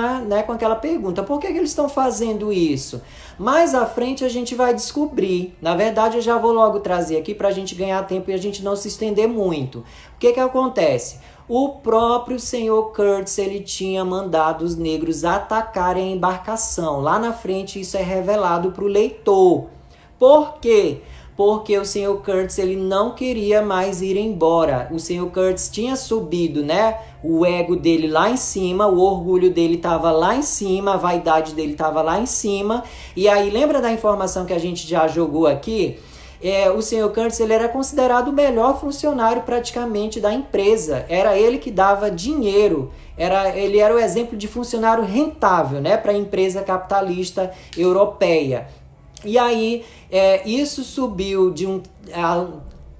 Speaker 1: com aquela pergunta: por que eles estão fazendo isso? Mais à frente a gente vai descobrir. Na verdade, eu já vou logo trazer aqui para a gente ganhar tempo e a gente não se estender muito. O que acontece? O próprio Sr. Kurtz, ele tinha mandado os negros atacarem a embarcação. Lá na frente isso é revelado para o leitor. Por quê? Porque o Sr. Kurtz, ele não queria mais ir embora. O Sr. Kurtz tinha subido, né, o ego dele lá em cima, o orgulho dele estava lá em cima, a vaidade dele estava lá em cima. E aí, lembra da informação que a gente já jogou aqui? O Sr. Kurtz, ele era considerado o melhor funcionário praticamente da empresa. Era ele que dava dinheiro. Ele era o exemplo de funcionário rentável, né, para a empresa capitalista europeia. E aí, isso subiu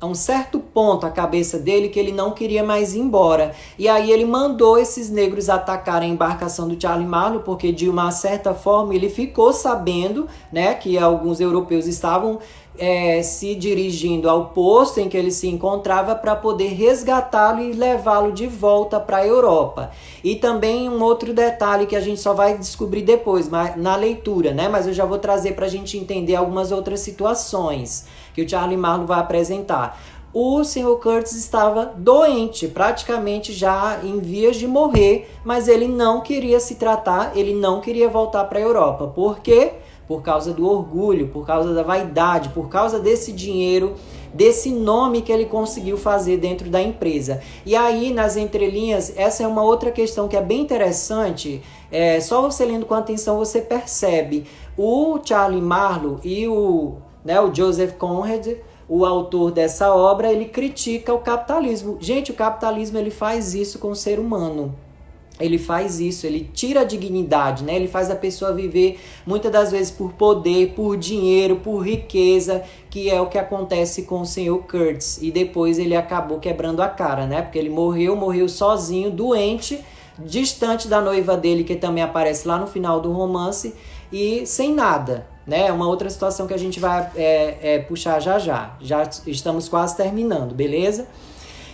Speaker 1: a um certo ponto a cabeça dele, que ele não queria mais ir embora. E aí ele mandou esses negros atacarem a embarcação do Charlie Marlow, porque de uma certa forma ele ficou sabendo, né, que alguns europeus estavam se dirigindo ao posto em que ele se encontrava para poder resgatá-lo e levá-lo de volta para a Europa. E também um outro detalhe que a gente só vai descobrir depois, na leitura, né? Mas eu já vou trazer para a gente entender algumas outras situações que o Charlie Marlow vai apresentar. O Sr. Kurtz estava doente, praticamente já em vias de morrer, mas ele não queria se tratar, ele não queria voltar para a Europa. Por quê? Por causa do orgulho, por causa da vaidade, por causa desse dinheiro, desse nome que ele conseguiu fazer dentro da empresa. E aí, nas entrelinhas, essa é uma outra questão que é bem interessante. Só você lendo com atenção você percebe. O Charlie Marlow e o Joseph Conrad, o autor dessa obra, ele critica o capitalismo. Gente, o capitalismo, ele faz isso com o ser humano. Ele faz isso, ele tira a dignidade, né? Ele faz a pessoa viver muitas das vezes por poder, por dinheiro, por riqueza, que é o que acontece com o Sr. Kurtz. E depois ele acabou quebrando a cara, né? Porque ele morreu sozinho, doente, distante da noiva dele, que também aparece lá no final do romance, e sem nada, né? Uma outra situação que a gente vai puxar já. Já estamos quase terminando, beleza?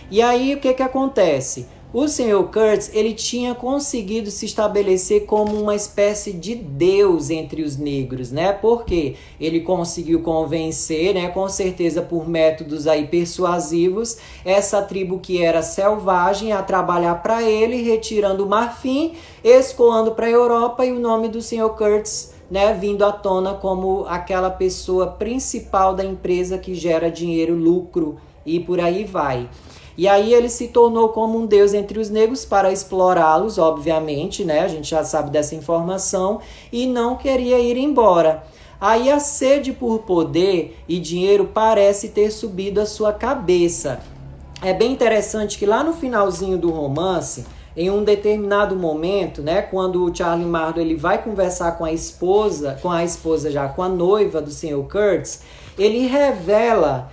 Speaker 1: E aí, o que acontece? O Sr. Kurtz, ele tinha conseguido se estabelecer como uma espécie de deus entre os negros, né? Porque ele conseguiu convencer, né, com certeza por métodos aí persuasivos, essa tribo que era selvagem a trabalhar para ele, retirando o marfim, escoando para a Europa, e o nome do Sr. Kurtz, né, vindo à tona como aquela pessoa principal da empresa que gera dinheiro, lucro, e por aí vai. E aí ele se tornou como um deus entre os negros para explorá-los, obviamente, né? A gente já sabe dessa informação, e não queria ir embora. Aí a sede por poder e dinheiro parece ter subido a sua cabeça. É bem interessante que lá no finalzinho do romance, em um determinado momento, né, quando o Charlie Marlow ele vai conversar com a noiva do Sr. Kurtz, ele revela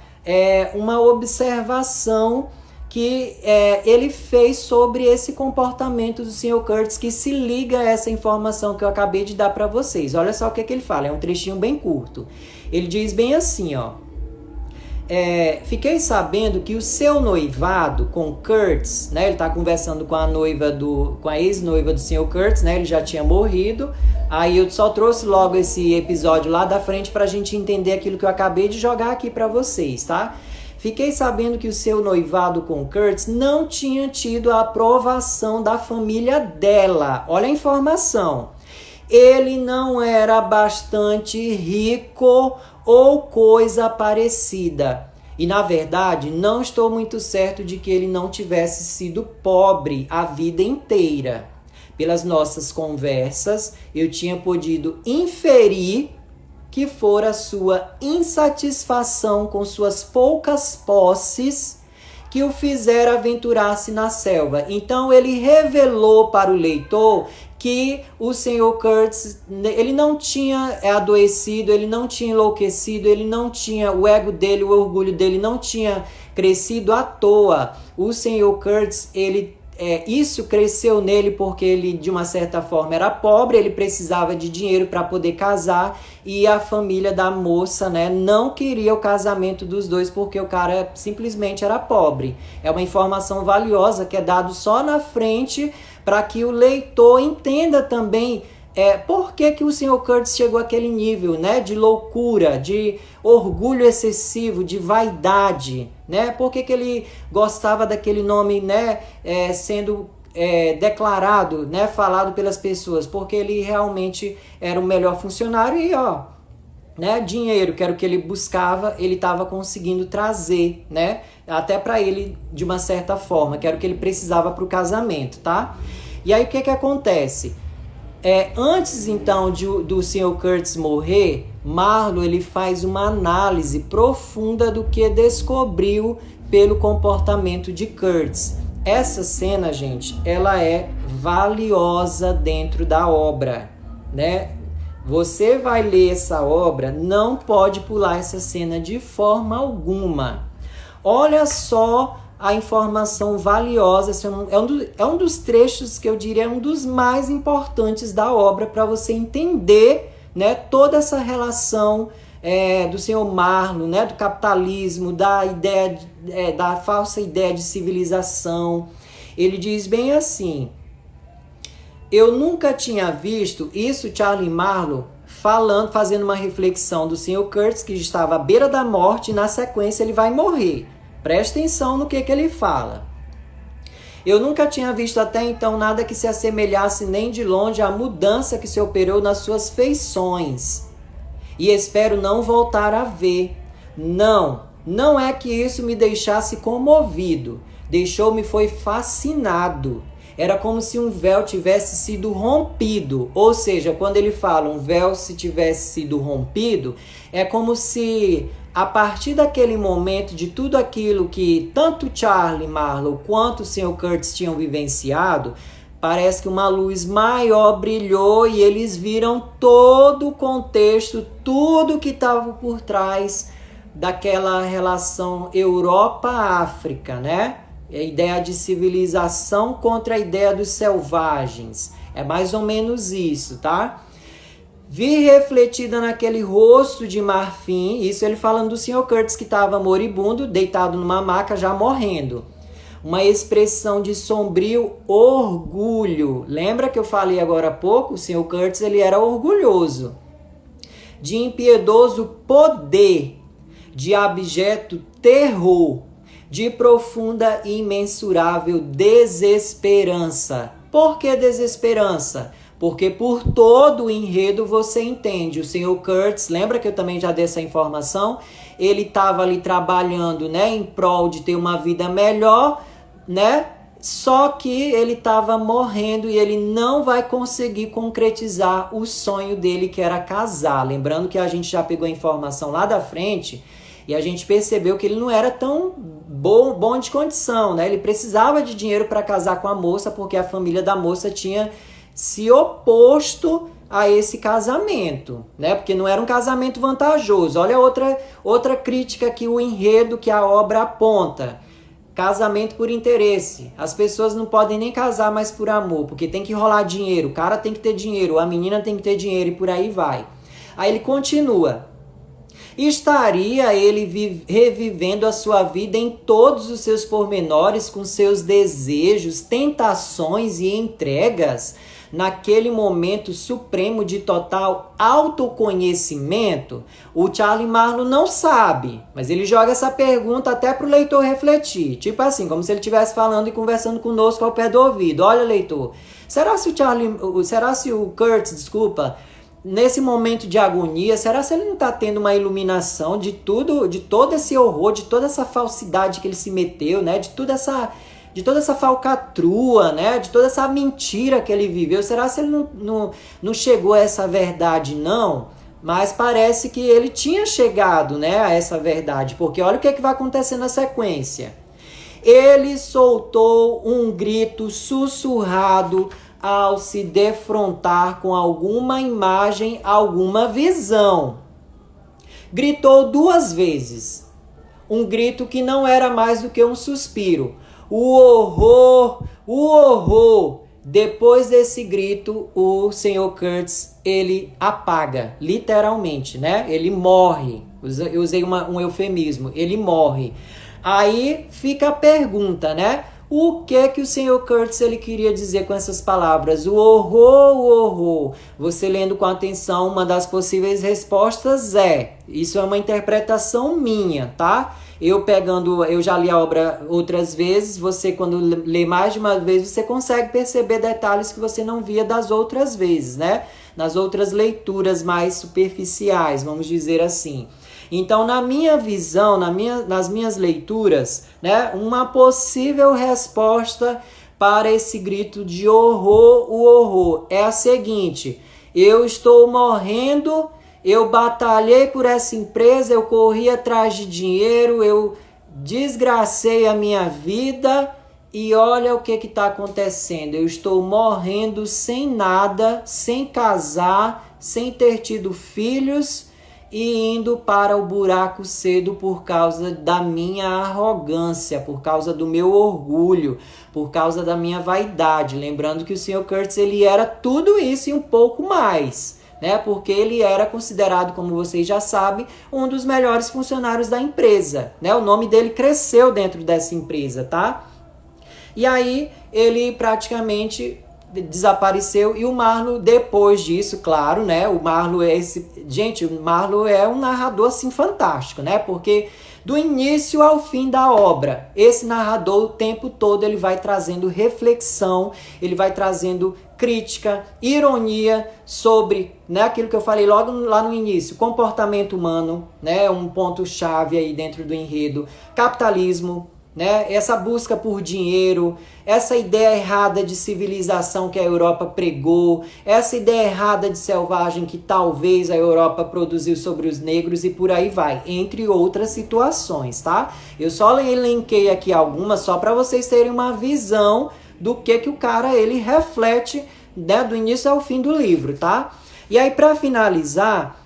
Speaker 1: uma observação que ele fez sobre esse comportamento do Sr. Kurtz, que se liga a essa informação que eu acabei de dar para vocês. Olha só o que ele fala, é um trechinho bem curto. Ele diz bem assim, ó: fiquei sabendo que o seu noivado com Kurtz, né, ele está conversando com a ex-noiva do Sr. Kurtz, né, ele já tinha morrido. Aí eu só trouxe logo esse episódio lá da frente para a gente entender aquilo que eu acabei de jogar aqui para vocês, tá? Fiquei sabendo que o seu noivado com Kurtz não tinha tido a aprovação da família dela. Olha a informação. Ele não era bastante rico ou coisa parecida. E, na verdade, não estou muito certo de que ele não tivesse sido pobre a vida inteira. Pelas nossas conversas, eu tinha podido inferir que fora sua insatisfação com suas poucas posses que o fizera aventurar-se na selva. Então, ele revelou para o leitor que o Sr. Kurtz, ele não tinha adoecido, ele não tinha enlouquecido, ele não tinha, o ego dele, o orgulho dele não tinha crescido à toa. O Sr. Kurtz, isso cresceu nele porque ele, de uma certa forma, era pobre, ele precisava de dinheiro para poder casar e a família da moça, né, não queria o casamento dos dois porque o cara simplesmente era pobre. É uma informação valiosa que é dado só na frente para que o leitor entenda também por que o Sr. Kurtz chegou àquele nível, né, de loucura, de orgulho excessivo, de vaidade, né? Por que ele gostava daquele nome, né, sendo declarado, né, falado pelas pessoas? Porque ele realmente era o melhor funcionário e, né, dinheiro, que era o que ele buscava, ele estava conseguindo trazer, né, até para ele, de uma certa forma, que era o que ele precisava para o casamento, tá? E aí o que acontece? Antes então do Sr. Kurtz morrer, Marlowe ele faz uma análise profunda do que descobriu pelo comportamento de Kurtz. Essa cena, gente, ela é valiosa dentro da obra, né? Você vai ler essa obra, não pode pular essa cena de forma alguma. Olha só a informação valiosa, é um dos trechos que eu diria é um dos mais importantes da obra para você entender, né, toda essa relação do Sr. Marlowe, né, do capitalismo, da ideia, da falsa ideia de civilização. Ele diz bem assim: eu nunca tinha visto isso, Charlie Marlowe fazendo uma reflexão do Sr. Kurtz, que estava à beira da morte, e na sequência ele vai morrer. Presta atenção no que ele fala. Eu nunca tinha visto até então nada que se assemelhasse nem de longe à mudança que se operou nas suas feições. E espero não voltar a ver. Não é que isso me deixasse comovido. Deixou-me foi fascinado. Era como se um véu tivesse sido rompido. Ou seja, quando ele fala um véu se tivesse sido rompido, é como se a partir daquele momento de tudo aquilo que tanto Charlie Marlowe quanto o Sr. Kurtz tinham vivenciado, parece que uma luz maior brilhou e eles viram todo o contexto, tudo que estava por trás daquela relação Europa-África, né? A ideia de civilização contra a ideia dos selvagens. É mais ou menos isso, tá? Vi refletida naquele rosto de marfim, isso ele falando do Sr. Kurtz que estava moribundo, deitado numa maca, já morrendo. Uma expressão de sombrio orgulho. Lembra que eu falei agora há pouco? O Sr. Kurtz ele era orgulhoso. De impiedoso poder, de abjeto terror, de profunda e imensurável desesperança. Por que desesperança? Porque por todo o enredo você entende. O Sr. Kurtz, lembra que eu também já dei essa informação? Ele estava ali trabalhando, né, em prol de ter uma vida melhor, né? Só que ele estava morrendo e ele não vai conseguir concretizar o sonho dele, que era casar. Lembrando que a gente já pegou a informação lá da frente e a gente percebeu que ele não era tão bom de condição, né? Ele precisava de dinheiro para casar com a moça porque a família da moça tinha se oposto a esse casamento, né? Porque não era um casamento vantajoso. Olha outra crítica que o enredo, que a obra aponta. Casamento por interesse. As pessoas não podem nem casar mais por amor, porque tem que rolar dinheiro. O cara tem que ter dinheiro, a menina tem que ter dinheiro e por aí vai. Aí ele continua. Estaria ele revivendo a sua vida em todos os seus pormenores, com seus desejos, tentações e entregas, naquele momento supremo de total autoconhecimento? O Charlie Marlow não sabe, mas ele joga essa pergunta até para o leitor refletir. Tipo assim, como se ele estivesse falando e conversando conosco ao pé do ouvido. Olha, leitor, será se o Kurtz, nesse momento de agonia, será se ele não está tendo uma iluminação de todo esse horror, de toda essa falsidade que ele se meteu, né? De toda essa falcatrua, né? De toda essa mentira que ele viveu. Será se ele não chegou a essa verdade, não? Mas parece que ele tinha chegado, né, a essa verdade, porque olha o que vai acontecer na sequência. Ele soltou um grito sussurrado ao se defrontar com alguma imagem, alguma visão. Gritou 2 vezes. Um grito que não era mais do que um suspiro. O horror, o horror. Depois desse grito, o Sr. Kurtz, ele apaga, literalmente, né? Ele morre. Eu usei um eufemismo. Ele morre. Aí fica a pergunta, né? O que o Sr. Kurtz ele queria dizer com essas palavras? O horror, o horror. Você lendo com atenção, uma das possíveis respostas é... Isso é uma interpretação minha, tá? Eu já li a obra outras vezes, você quando lê mais de uma vez, você consegue perceber detalhes que você não via das outras vezes, né? Nas outras leituras mais superficiais, vamos dizer assim. Então, na minha visão, nas minhas leituras, né, uma possível resposta para esse grito de horror, o horror, é a seguinte: eu estou morrendo, eu batalhei por essa empresa, eu corri atrás de dinheiro, eu desgracei a minha vida e olha o que está acontecendo. Eu estou morrendo sem nada, sem casar, sem ter tido filhos e indo para o buraco cedo por causa da minha arrogância, por causa do meu orgulho, por causa da minha vaidade. Lembrando que o Sr. Kurtz ele era tudo isso e um pouco mais, né? Porque ele era considerado, como vocês já sabem, um dos melhores funcionários da empresa, né? O nome dele cresceu dentro dessa empresa, tá? E aí ele praticamente desapareceu e o Marlow, depois disso, claro, né? O Marlow o Marlow é um narrador assim fantástico, né? Porque do início ao fim da obra, esse narrador o tempo todo ele vai trazendo reflexão, ele vai trazendo crítica, ironia sobre, né, aquilo que eu falei logo lá no início, comportamento humano, né? Um ponto chave aí dentro do enredo, capitalismo, né? Essa busca por dinheiro, essa ideia errada de civilização que a Europa pregou, essa ideia errada de selvagem que talvez a Europa produziu sobre os negros e por aí vai, entre outras situações, tá? Eu só elenquei aqui algumas só para vocês terem uma visão do que o cara ele reflete, né, do início ao fim do livro, tá? E aí, para finalizar,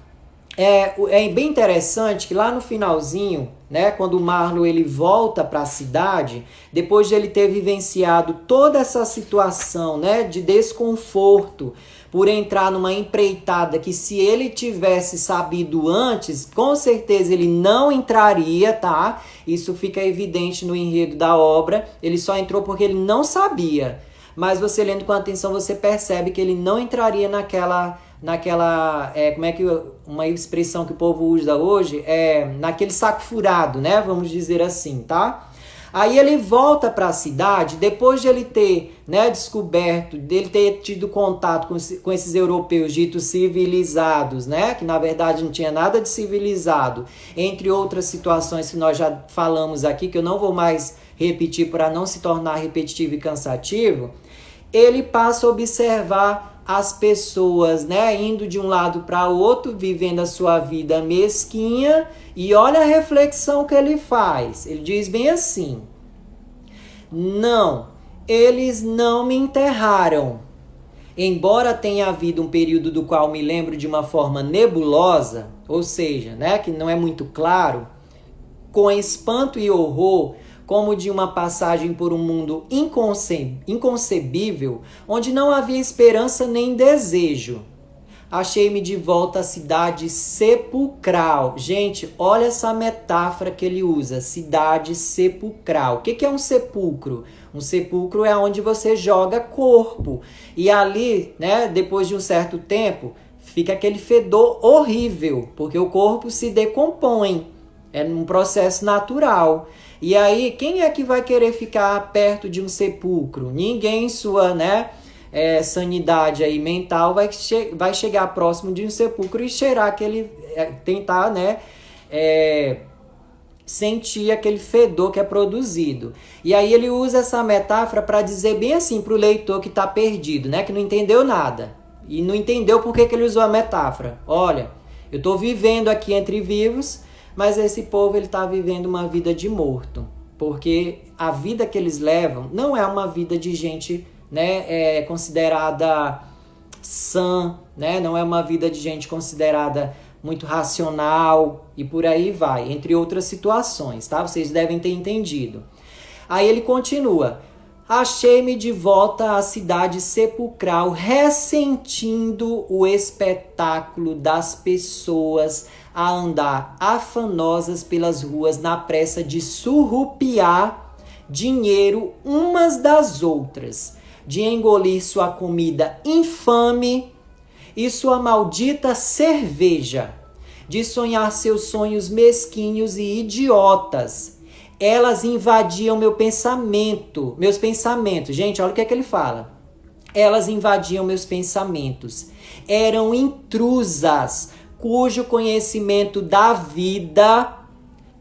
Speaker 1: é bem interessante que lá no finalzinho, né, quando o Marlow ele volta para a cidade, depois de ele ter vivenciado toda essa situação, né, de desconforto por entrar numa empreitada que se ele tivesse sabido antes, com certeza ele não entraria, tá? Isso fica evidente no enredo da obra. Ele só entrou porque ele não sabia. Mas você lendo com atenção, você percebe que ele não entraria naquela como é que uma expressão que o povo usa hoje, naquele saco furado, né? Vamos dizer assim, tá? Aí ele volta para a cidade, depois de ele ter, né, descoberto, dele ter tido contato com esses europeus ditos civilizados, né? Que na verdade não tinha nada de civilizado, entre outras situações que nós já falamos aqui, que eu não vou mais repetir para não se tornar repetitivo e cansativo. Ele passa a observar as pessoas, né, indo de um lado para o outro, vivendo a sua vida mesquinha, e olha a reflexão que ele faz. Ele diz bem assim: não, eles não me enterraram. Embora tenha havido um período do qual me lembro de uma forma nebulosa, ou seja, né, que não é muito claro, com espanto e horror, como de uma passagem por um mundo inconcebível, onde não havia esperança nem desejo. Achei-me de volta à cidade sepulcral. Gente, olha essa metáfora que ele usa, cidade sepulcral. O que é um sepulcro? Um sepulcro é onde você joga corpo. E ali, né, depois de um certo tempo, fica aquele fedor horrível, porque o corpo se decompõe. É um processo natural. E aí, quem é que vai querer ficar perto de um sepulcro? Ninguém em sua, né, sanidade aí mental vai chegar próximo de um sepulcro e cheirar aquele, tentar, né, sentir aquele fedor que é produzido. E aí ele usa essa metáfora para dizer bem assim para o leitor que está perdido, né, que não entendeu nada. E não entendeu por que ele usou a metáfora. Olha, eu estou vivendo aqui entre vivos, mas esse povo está vivendo uma vida de morto. Porque a vida que eles levam não é uma vida de gente, né, considerada sã, né? Não é uma vida de gente considerada muito racional e por aí vai, entre outras situações, tá? Vocês devem ter entendido. Aí ele continua: achei-me de volta à cidade sepulcral, ressentindo o espetáculo das pessoas a andar afanosas pelas ruas na pressa de surrupiar dinheiro umas das outras, de engolir sua comida infame e sua maldita cerveja, de sonhar seus sonhos mesquinhos e idiotas. Elas invadiam meus pensamentos. Gente, olha o que ele fala. Elas invadiam meus pensamentos. Eram intrusas, cujo conhecimento da vida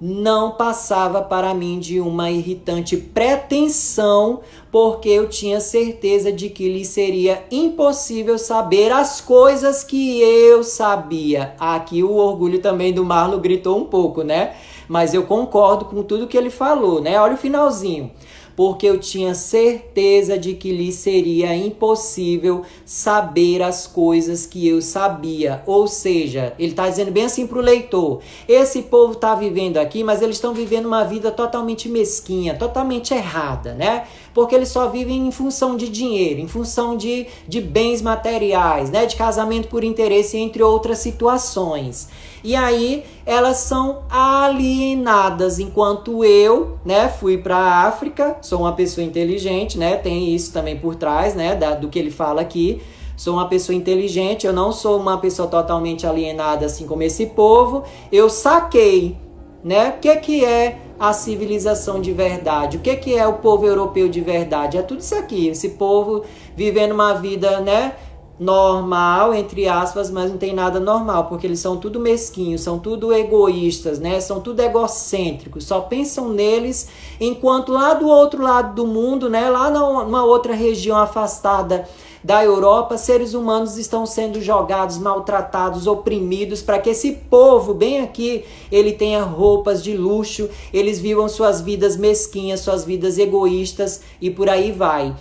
Speaker 1: não passava para mim de uma irritante pretensão, porque eu tinha certeza de que lhe seria impossível saber as coisas que eu sabia. Aqui o orgulho também do Marlon gritou um pouco, né? Mas eu concordo com tudo que ele falou, né? Olha o finalzinho. Porque eu tinha certeza de que lhe seria impossível saber as coisas que eu sabia. Ou seja, ele está dizendo bem assim para o leitor: esse povo está vivendo aqui, mas eles estão vivendo uma vida totalmente mesquinha, totalmente errada, né? Porque eles só vivem em função de dinheiro, em função de bens materiais, né? De casamento por interesse, entre outras situações. E aí elas são alienadas, enquanto eu, né, fui para a África, sou uma pessoa inteligente, né, tem isso também por trás, né, do que ele fala aqui. Sou uma pessoa inteligente, eu não sou uma pessoa totalmente alienada assim como esse povo. Eu saquei, né, o que é a civilização de verdade, o que é o povo europeu de verdade. É tudo isso aqui, esse povo vivendo uma vida, né, normal, entre aspas, mas não tem nada normal, porque eles são tudo mesquinhos, são tudo egoístas, né? São tudo egocêntricos, só pensam neles, enquanto lá do outro lado do mundo, né? Lá numa outra região afastada da Europa, seres humanos estão sendo jogados, maltratados, oprimidos, para que esse povo, bem aqui, ele tenha roupas de luxo, eles vivam suas vidas mesquinhas, suas vidas egoístas e por aí vai.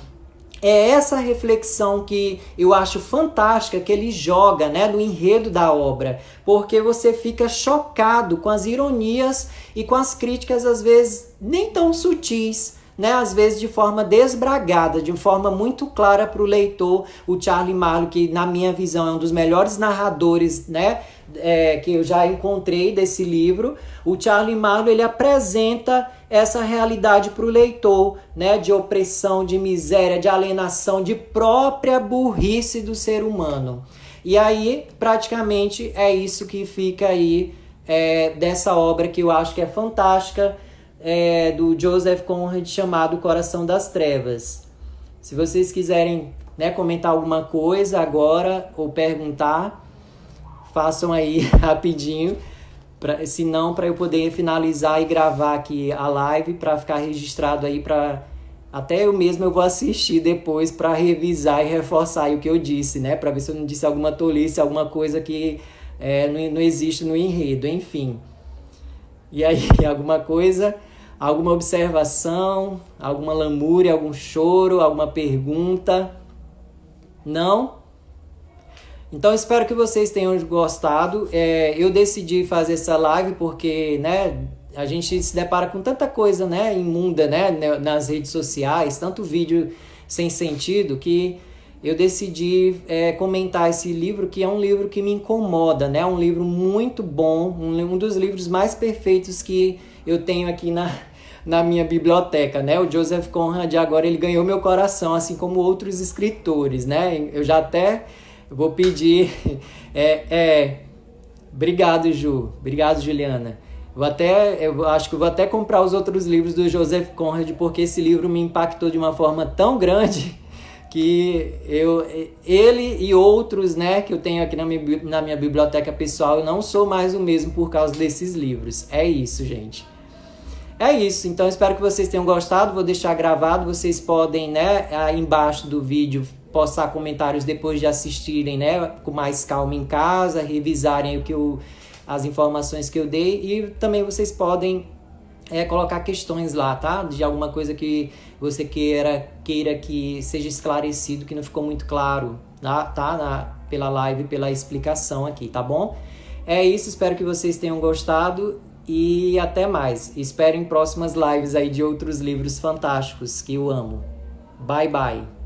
Speaker 1: É essa reflexão que eu acho fantástica que ele joga, né, no enredo da obra, porque você fica chocado com as ironias e com as críticas, às vezes, nem tão sutis, né, às vezes de forma desbragada, de forma muito clara para o leitor. O Charlie Marlowe, que na minha visão é um dos melhores narradores, né, que eu já encontrei desse livro. O Charlie Marlowe, ele apresenta essa realidade para o leitor, né, de opressão, de miséria, de alienação, de própria burrice do ser humano. E aí, praticamente, é isso que fica aí dessa obra que eu acho que é fantástica, do Joseph Conrad, chamado Coração das Trevas. Se vocês quiserem, né, comentar alguma coisa agora ou perguntar, façam aí rapidinho, se não, para eu poder finalizar e gravar aqui a live, para ficar registrado aí, para até eu mesmo eu vou assistir depois para revisar e reforçar aí o que eu disse, né, para ver se eu não disse alguma tolice, alguma coisa que não existe no enredo, enfim. E aí, alguma coisa, alguma observação, alguma lamúria, algum choro, alguma pergunta? Não? Então, espero que vocês tenham gostado. Eu decidi fazer essa live porque, né, a gente se depara com tanta coisa, né, imunda, né, nas redes sociais, tanto vídeo sem sentido, que eu decidi comentar esse livro, que é um livro que me incomoda, né? Um livro muito bom, um dos livros mais perfeitos que eu tenho aqui na minha biblioteca, né? O Joseph Conrad, agora ele ganhou meu coração, assim como outros escritores, né? Eu já até vou pedir... Obrigado, Ju. Obrigado, Juliana. Eu acho que eu vou até comprar os outros livros do Joseph Conrad, porque esse livro me impactou de uma forma tão grande que ele e outros, né, que eu tenho aqui na minha biblioteca pessoal, eu não sou mais o mesmo por causa desses livros. É isso, gente. É isso. Então, espero que vocês tenham gostado. Vou deixar gravado. Vocês podem, né, aí embaixo do vídeo, postar comentários depois de assistirem, né, com mais calma em casa, revisarem as informações que eu dei, e também vocês podem colocar questões lá, tá? De alguma coisa que você queira que seja esclarecido, que não ficou muito claro, tá? Pela live, pela explicação aqui, tá bom? É isso, espero que vocês tenham gostado e até mais. Espero em próximas lives aí de outros livros fantásticos que eu amo. Bye, bye!